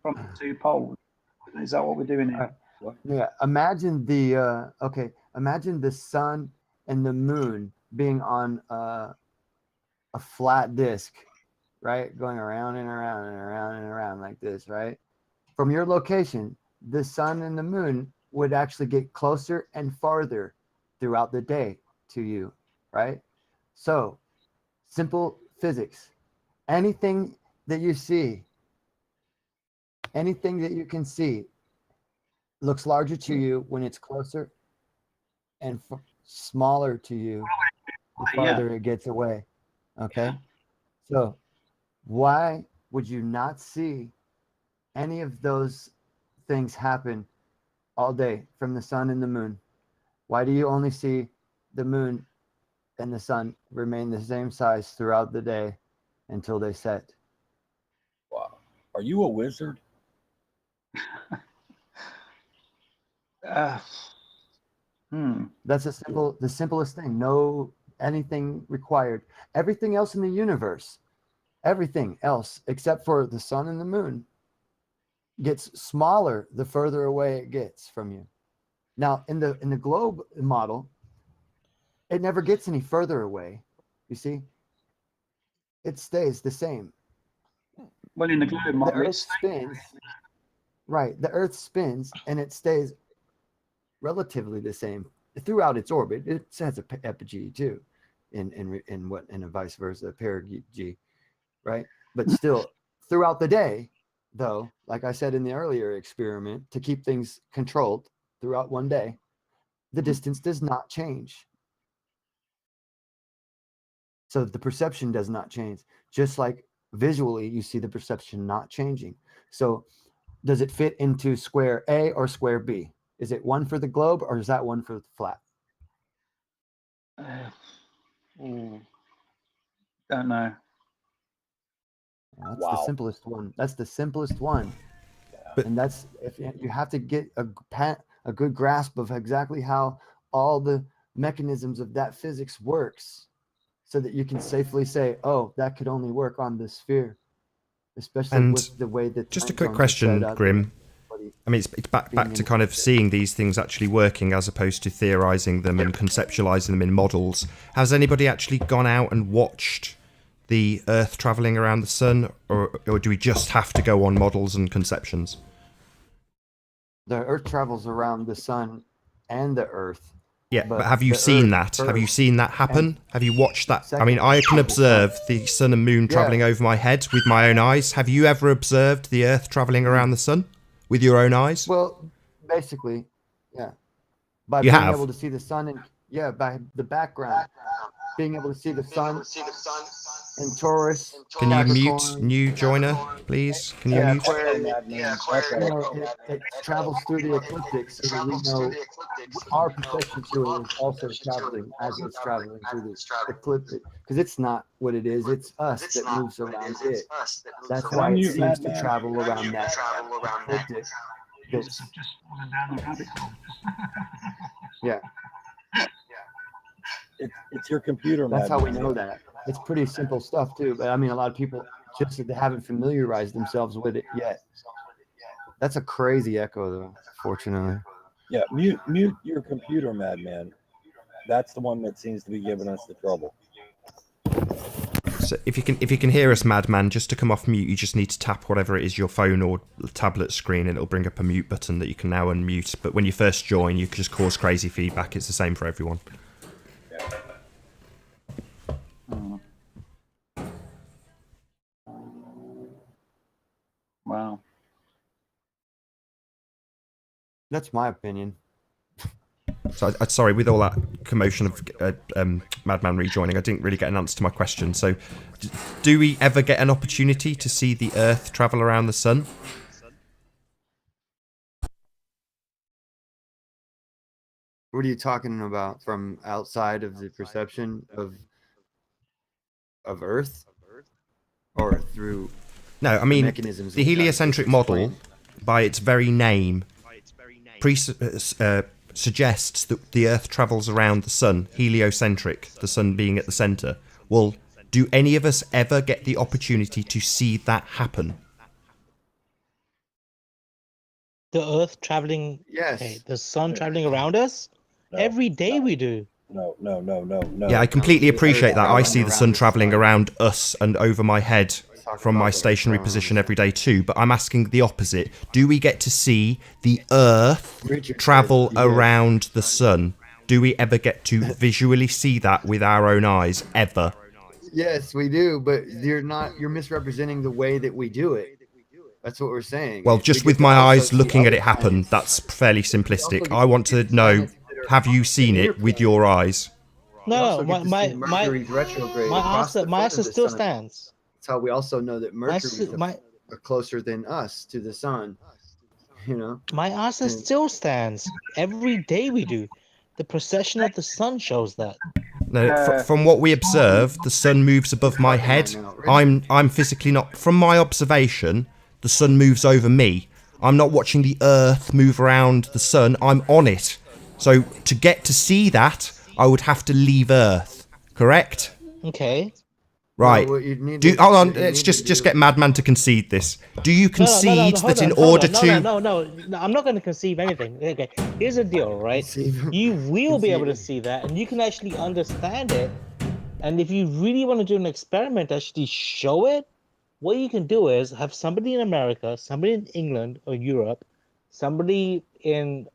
from the two poles. Is that what we're doing here? Yeah. Imagine the. Okay. Imagine the sun and the moon being on a flat disc, right? Going around and around and around and around like this, right? From your location, the sun and the moon would actually get closer and farther throughout the day to you, right? So, simple physics. Anything that you see, anything that you can see looks larger to you when it's closer and smaller to you the farther it gets away. Okay? So, why would you not see any of those things happen all day from the sun and the moon? Why do you only see the moon and the sun remain the same size throughout the day until they set? wow. Are you a wizard? That's the simplest thing. No anything required. Everything else in the universe, everything else except for the sun and the moon gets smaller the further away it gets from you. Now, in the globe model, it never gets any further away. You see, it stays the same. Well, in the globe The model, Earth it's spins. Right, the Earth spins and it stays relatively the same throughout its orbit. It has a apogee too, in a vice versa perigee, right? But still, throughout the day, though, like I said in the earlier experiment, to keep things controlled throughout one day, the distance does not change. So the perception does not change. Just like visually, you see the perception not changing. So does it fit into square A or square B? Is it one for the globe or is that one for the flat? don't know. That's Wow. the simplest one. That's the simplest one. But- And that's if you have to get a good grasp of exactly how all the mechanisms of that physics works, so that you can safely say, oh, that could only work on this sphere, especially And with the way that just a time quick zones are question, set up. Grim. I mean, it's back being to in- kind of seeing these things actually working as opposed to theorizing them and conceptualizing them in models. Has anybody actually gone out and watched the Earth traveling around the sun, or do we just have to go on models and conceptions? The Earth travels around the sun and the Earth. Yeah, But but have you the seen Earth that? Have you first seen that happen? and Have you watched that? I second mean, I can to the sun. observe the sun and moon traveling over my head with my own eyes. Have you ever observed the Earth traveling around the sun with your own eyes? Well, basically, yeah. By You being have? able to see the sun and by the background, being able to see the sun and Taurus. Can you mute Capricorn, new joiner, please? Can you Yeah, mute? Aquarius. Madman. You know, it travels through the ecliptic, so that we know our perception to it is also traveling as it's traveling through the ecliptic. Because it's not what it is; it's us that moves around it. That's why it Unmute seems to Madman. travel around that ecliptic. Just falling down a rabbit hole. Yeah, It's your computer, that's how Madman. we know that. It's pretty simple stuff too, but I mean, a lot of people just they haven't familiarized themselves with it yet. That's a crazy echo, though. Fortunately. Yeah, mute your computer, Madman. That's the one that seems to be giving us the trouble. So if you can hear us, Madman, just to come off mute, you just need to tap whatever it is, your phone or tablet screen, and it'll bring up a mute button that you can now unmute. But when you first join, you can just cause crazy feedback. It's the same for everyone. Wow. That's my opinion. So, sorry, with all that commotion of Madman rejoining, I didn't really get an answer to my question. So, do we ever get an opportunity to see the Earth travel around the sun? What are you talking about? From outside of the perception of Earth, or through? No, I mean mechanisms the which I just heliocentric model, explained? by its very name, suggests that the Earth travels around the sun, heliocentric, the sun being at the centre. Well, do any of us ever get the opportunity to see that happen? The Earth traveling, Yes. okay, the sun traveling around us. No, Every day we do. No. Yeah, I completely appreciate that. I see the sun travelling sun. around us and over my head from my about the stationary sun. position every day too, but I'm asking the opposite. Do we get to see the Earth Richard travel says yes. around the sun? Do we ever get to visually see that with our own eyes, ever? Yes, we do, but you're misrepresenting the way that we do it. That's what we're saying. Well, We just get with to my also eyes see looking at other it happen, planets. that's fairly also simplistic. get I want to to see know, planets that are have you seen near it with planets. your eyes? We also No, get to see Mercury's retrograde across the my front answer of the still sun. stands. That's how we also know that Mercury is My closer than us to the sun. You know, my answer And- still stands. Every day we do. The precession of the sun shows that. No, from what we observe, the sun moves above my head. I'm physically not. From my observation, the sun moves over me. I'm not watching the Earth move around the sun. I'm on it. So to get to see that, I would have to leave Earth. Correct? Okay. Right. No, what you need Do to- hold on. you Let's need just to do- get Madman to concede this. Do you concede that in order to? No, I'm not going to conceive anything. Okay, here's the deal, right? Conceive- You will be able to conceive. see that, and you can actually understand it. And if you really want to do an experiment, actually show it, what you can do is have somebody in America, somebody in England or Europe, somebody in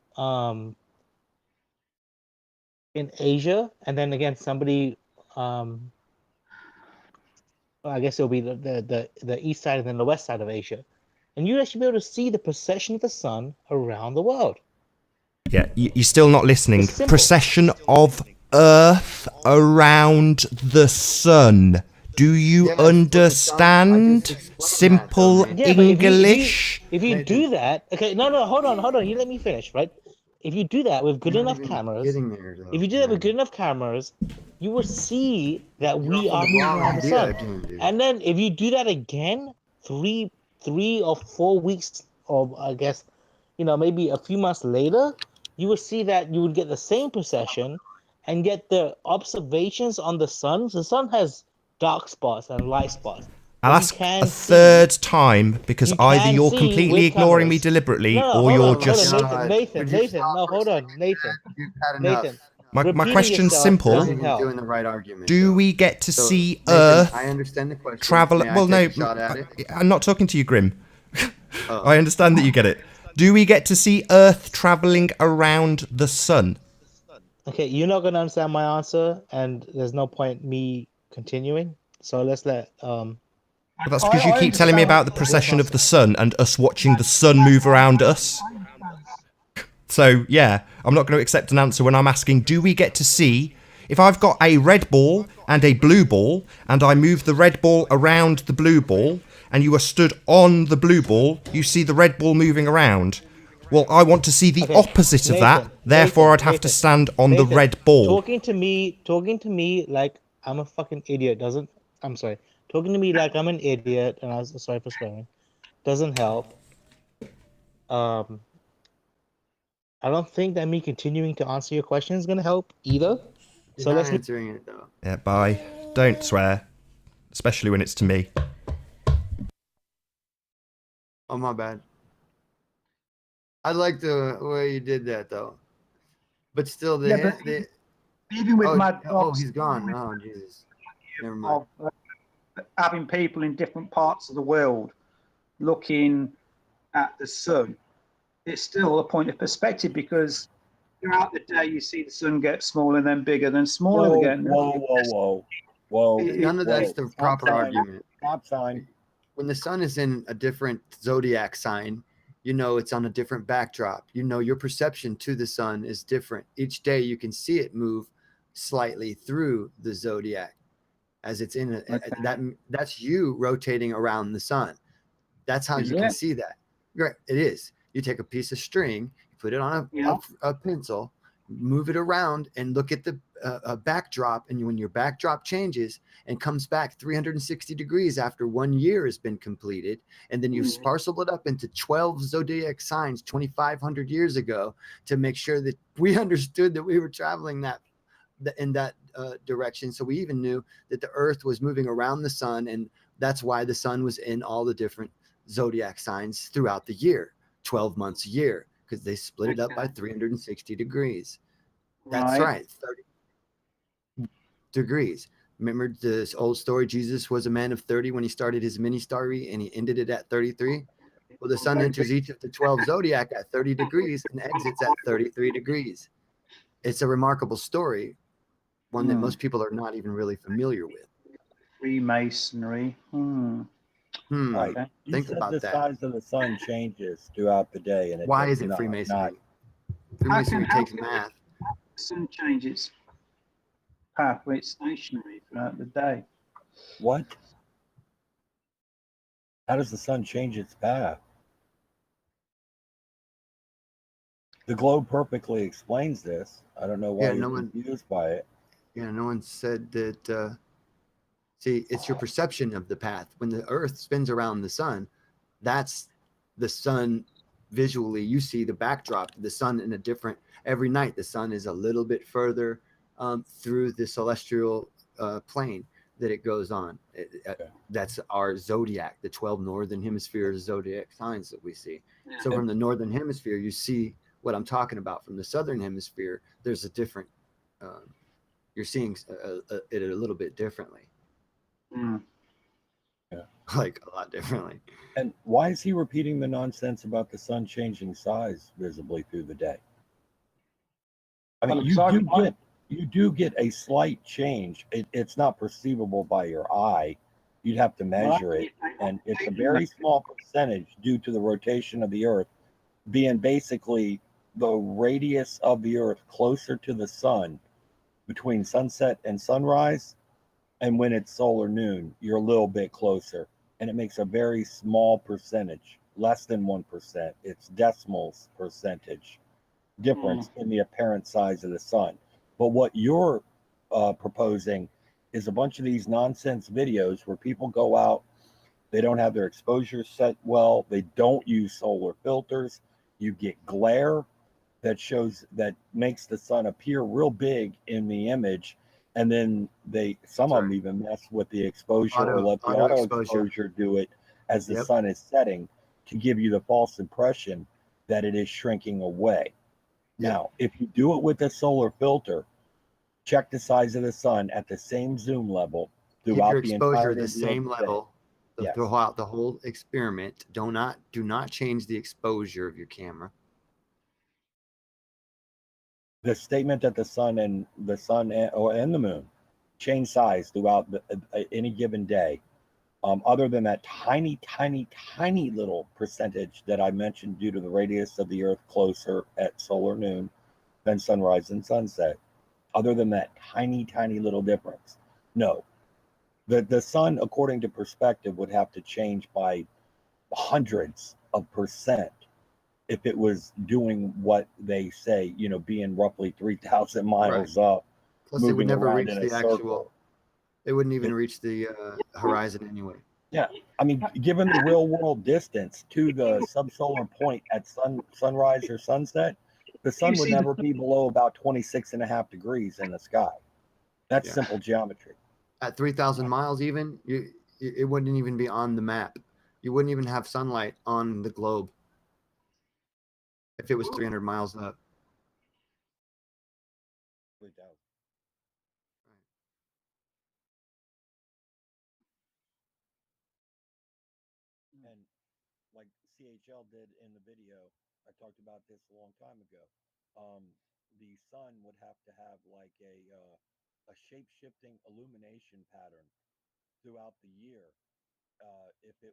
Asia, and then again somebody I guess it'll be the east side and then the west side of Asia. And you actually be able to see the precession of the sun around the world. Yeah, you're still not listening. It's simple. Precession of Earth around the sun. Do you Yes, with the sun, I understand? just explained that, Simple though, man. Yeah, but English. if you Nathan. do that, okay, no, hold on, you let me finish, right? If you do that with good You're not enough even cameras, getting there, though, if you do that with man. good enough cameras, you will see that You're we off on are the moving wrong around the idea sun. again, dude. And then if you do that again, three or 4 weeks, or I guess, maybe a few months later, you will see that you would get the same procession, and yet the observations on the sun has dark spots and light spots. I'll But ask a third time because you either can you're see completely with ignoring me cameras. deliberately No, or hold you're on, just. Nathan. Would you stop No, for a hold second, on, Nathan. Dad? You've had enough. Nathan. My Repeating question's yourself simple. doesn't He's help. doing the right argument. Do though. we get to So, see Nathan, Earth I understand the question. travel? May I Well, no, take a shot at it? I'm not talking to you, Grim. Oh. I understand that you get it. Do we get to see Earth traveling around the sun? Okay, you're not gonna understand my answer, and there's no point me continuing. So let's let Well, that's because you I keep telling me understand- about the precession of the sun and us watching the sun move around us. So, yeah, I'm not going to accept an answer when I'm asking, do we get to see, if I've got a red ball and a blue ball, and I move the red ball around the blue ball, and you are stood on the blue ball, you see the red ball moving around. Well, I want to see the opposite of that, therefore I'd have to stand on the red ball. Talking to me like I'm a fucking idiot I'm sorry. Talking to me like I'm an idiot, and I was sorry for swearing, doesn't help. I don't think that me continuing to answer your question is gonna help either. He's So not let's answering it though. Yeah, bye. Don't swear. Especially when it's to me. Oh, my bad. I like the way you did that though. But still, Even with Mad Dogs, he's gone. Oh, Jesus. Never mind. of having people in different parts of the world looking at the sun, it's still a point of perspective, because throughout the day you see the sun get smaller and then bigger, then smaller again. Whoa. None of that's the proper argument. Stop sign. When the sun is in a different zodiac sign, you know it's on a different backdrop. You know your perception to the sun is different. Each day you can see it move slightly through the zodiac as it's in that's you rotating around the sun. That's how you can see that. Right, it is. You take a piece of string, you put it on a pencil, move it around, and look at the backdrop. And when your backdrop changes and comes back 360 degrees after 1 year has been completed, and then you've parceled it up into 12 zodiac signs 2,500 years ago to make sure that we understood that we were traveling in that direction. So we even knew that the Earth was moving around the sun, and that's why the sun was in all the different zodiac signs throughout the year, 12 months a year, because they split it up by 360 degrees. That's right, 30 degrees. Remember this old story, Jesus was a man of 30 when he started his mini story, and he ended it at 33. Well, the sun enters each of the 12 zodiac at 30 degrees and exits at 33 degrees. It's a remarkable story, one that most people are not even really familiar with. Freemasonry. Right. Okay. Think said about the that. size of the sun changes throughout the day, and Why is it Freemasonry? Freemasonry takes math. The sun changes path where it's stationary throughout the day. What? How does the sun change its path? The globe perfectly explains this. I don't know why you're confused by it. Yeah, no one said that. See, it's your perception of the path. When the Earth spins around the sun, that's the sun visually. You see the backdrop of the sun in a different, every night the sun is a little bit further through the celestial plane that it goes on. That's our zodiac, the 12 northern hemisphere zodiac signs that we see. So from the northern hemisphere, you see what I'm talking about. From the southern hemisphere, there's a different, you're seeing it a little bit differently. Like a lot differently. And why is he repeating the nonsense about the sun changing size visibly through the day? I mean, you do get a slight change. It's not perceivable by your eye. You'd have to measure it, and it's a very small percentage due to the rotation of the Earth being basically the radius of the Earth closer to the sun between sunset and sunrise. And when it's solar noon, you're a little bit closer, and it makes a very small percentage, less than 1%. It's decimals percentage difference in the apparent size of the sun. But what you're proposing is a bunch of these nonsense videos where people go out, they don't have their exposure set well, they don't use solar filters, you get glare, that makes the sun appear real big in the image, and then some of them even mess with the exposure or let the auto exposure do it as the sun is setting to give you the false impression that it is shrinking away. Now, if you do it with a solar filter, check the size of the sun at the same zoom level throughout your the exposure entire the same level throughout the whole experiment. Do not change the exposure of your camera. The statement that the sun and the moon change size throughout any given day, other than that tiny little percentage that I mentioned due to the radius of the Earth closer at solar noon than sunrise and sunset, other than that tiny little difference, no. The sun, according to perspective, would have to change by hundreds of percent if it was doing what they say, being roughly 3,000 miles up. Plus, it would never reach the actual. It wouldn't even reach the horizon anyway. Yeah, I mean, given the real world distance to the subsolar point at sunrise or sunset, the sun would never be below about 26.5 degrees in the sky. That's simple geometry. At 3,000 miles, even it wouldn't even be on the map. You wouldn't even have sunlight on the globe if it was 300 miles up. And like CHL did in the video, I talked about this a long time ago. The sun would have to have like a shape-shifting illumination pattern throughout the year. If you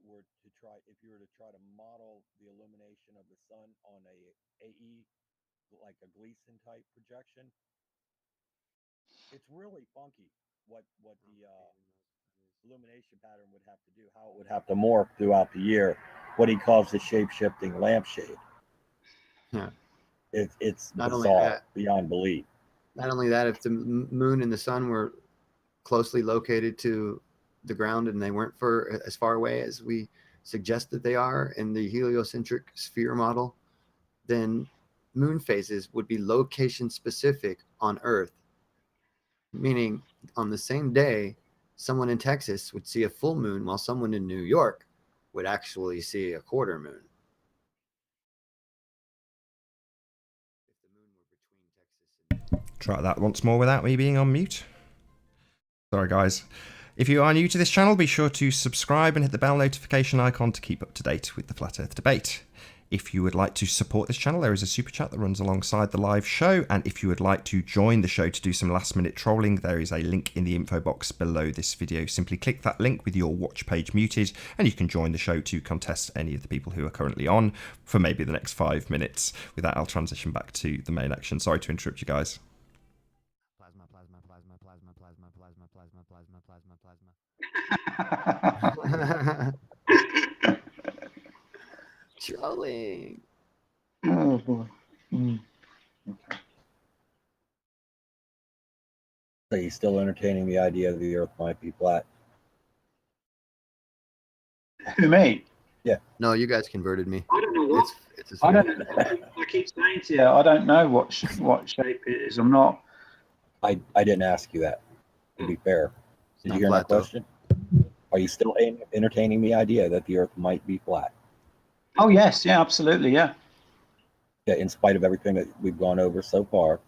were to try to model the illumination of the sun on a AE, like a Gleason type projection, it's really funky what the illumination pattern would have to do, how it would have to morph throughout the year, what he calls the shape-shifting lampshade. Yeah. It's bizarre beyond belief. Not only that, if the moon and the sun were closely located to the ground and they weren't as far away as we suggest that they are in the heliocentric sphere model, then moon phases would be location specific on Earth, meaning on the same day, someone in Texas would see a full moon while someone in New York would actually see a quarter moon. Try that once more without me being on mute. Sorry, guys. If you are new to this channel, be sure to subscribe and hit the bell notification icon to keep up to date with the Flat Earth debate. If you would like to support this channel, there is a super chat that runs alongside the live show. And if you would like to join the show to do some last minute trolling, there is a link in the info box below this video. Simply click that link with your watch page muted and you can join the show to contest any of the people who are currently on for maybe the next 5 minutes. With that, I'll transition back to the main action. Sorry to interrupt you guys. Trolling. Oh boy. So he's still entertaining the idea that the Earth might be flat. Who, me? Yeah. No, you guys converted me. I don't know what. It's I keep saying to you, I don't know what shape it is. I'm not. I didn't ask you that, to be fair. Did you hear my question? Are you still entertaining the idea that the Earth might be flat? Oh yes, yeah, absolutely, yeah. Yeah, in spite of everything that we've gone over so far.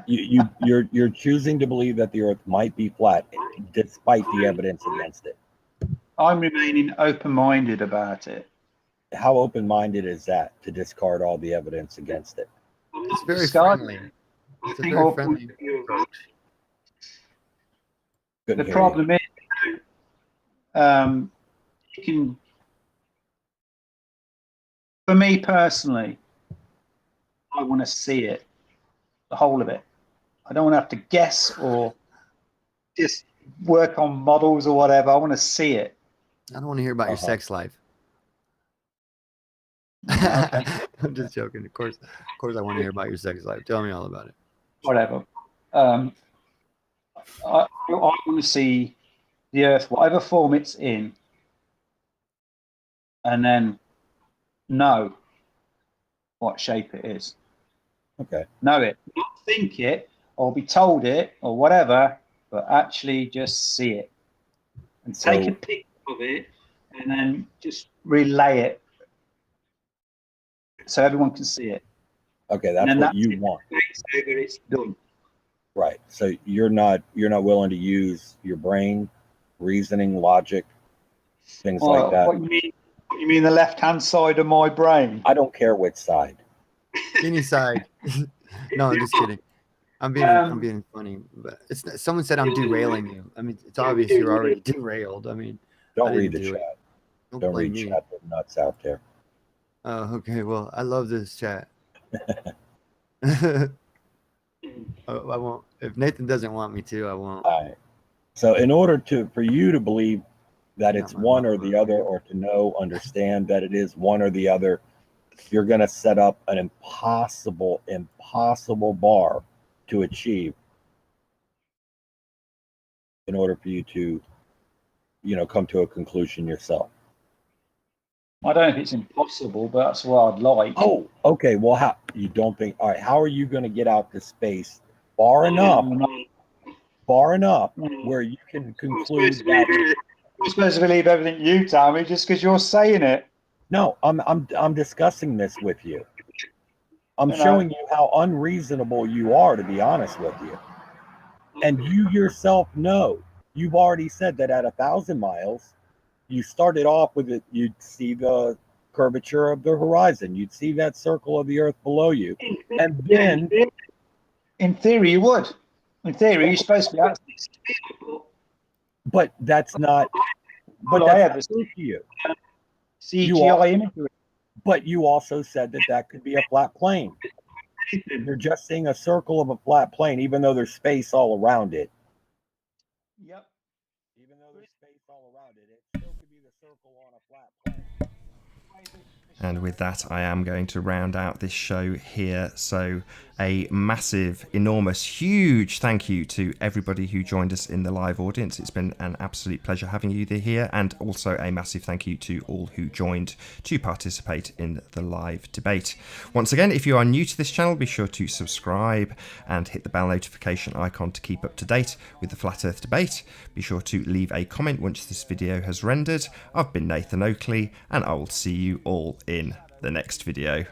You're choosing to believe that the Earth might be flat, despite the evidence against it. I'm remaining open-minded about it. How open-minded is that to discard all the evidence against it? It's very friendly. It's a very friendly approach. The problem is, you can. For me personally, I want to see it, the whole of it. I don't want to have to guess or just work on models or whatever. I want to see it. I don't want to hear about your sex life. Okay. I'm just joking. Of course, I want to hear about your sex life. Tell me all about it. Whatever. I want to see the Earth, whatever form it's in, and then know what shape it is. Okay. Know it, not think it or be told it or whatever, but actually just see it and take a picture of it and then just relay it so everyone can see it. Okay, that's what you want. It's done. Right. So you're not willing to use your brain, reasoning, logic, things like that. What you mean? You mean the left-hand side of my brain? I don't care which side. Any side. No, I'm just kidding. I'm being funny, but someone said I'm derailing you. I mean, it's obvious you're already derailed. I mean, Don't read the chat. Don't Don't blame read me. chat. They're nuts out there. Oh, okay. Well, I love this chat. I won't. If Nathan doesn't want me to, I won't. All right. So in order for you to believe that it's one or the other, or to understand that it is one or the other, you're going to set up an impossible bar to achieve in order for you to, come to a conclusion yourself. I don't know if it's impossible, but that's what I'd like. Oh, okay. Well, how you don't think? All right. How are you going to get out to space far enough where you can conclude that? I'm supposed to believe everything you tell me just because you're saying it. No, I'm discussing this with you. I'm showing you how unreasonable you are, to be honest with you. And you yourself know. You've already said that at 1,000 miles, you started off with it. You'd see the curvature of the horizon. You'd see that circle of the Earth below you, and then, in theory, you would. In theory, you're supposed to be out. But that's not. But that's not to you. CGI imagery. But you also said that could be a flat plane. You're just seeing a circle of a flat plane, even though there's space all around it. Yep. Even though there's space all around it, it still could be the circle on a flat plane. And with that, I am going to round out this show here. So a massive, enormous, huge thank you to everybody who joined us in the live audience. It's been an absolute pleasure having you here. And also a massive thank you to all who joined to participate in the live debate. Once again, if you are new to this channel, be sure to subscribe and hit the bell notification icon to keep up to date with the Flat Earth debate. Be sure to leave a comment once this video has rendered. I've been Nathan Oakley, and I will see you all in the next video.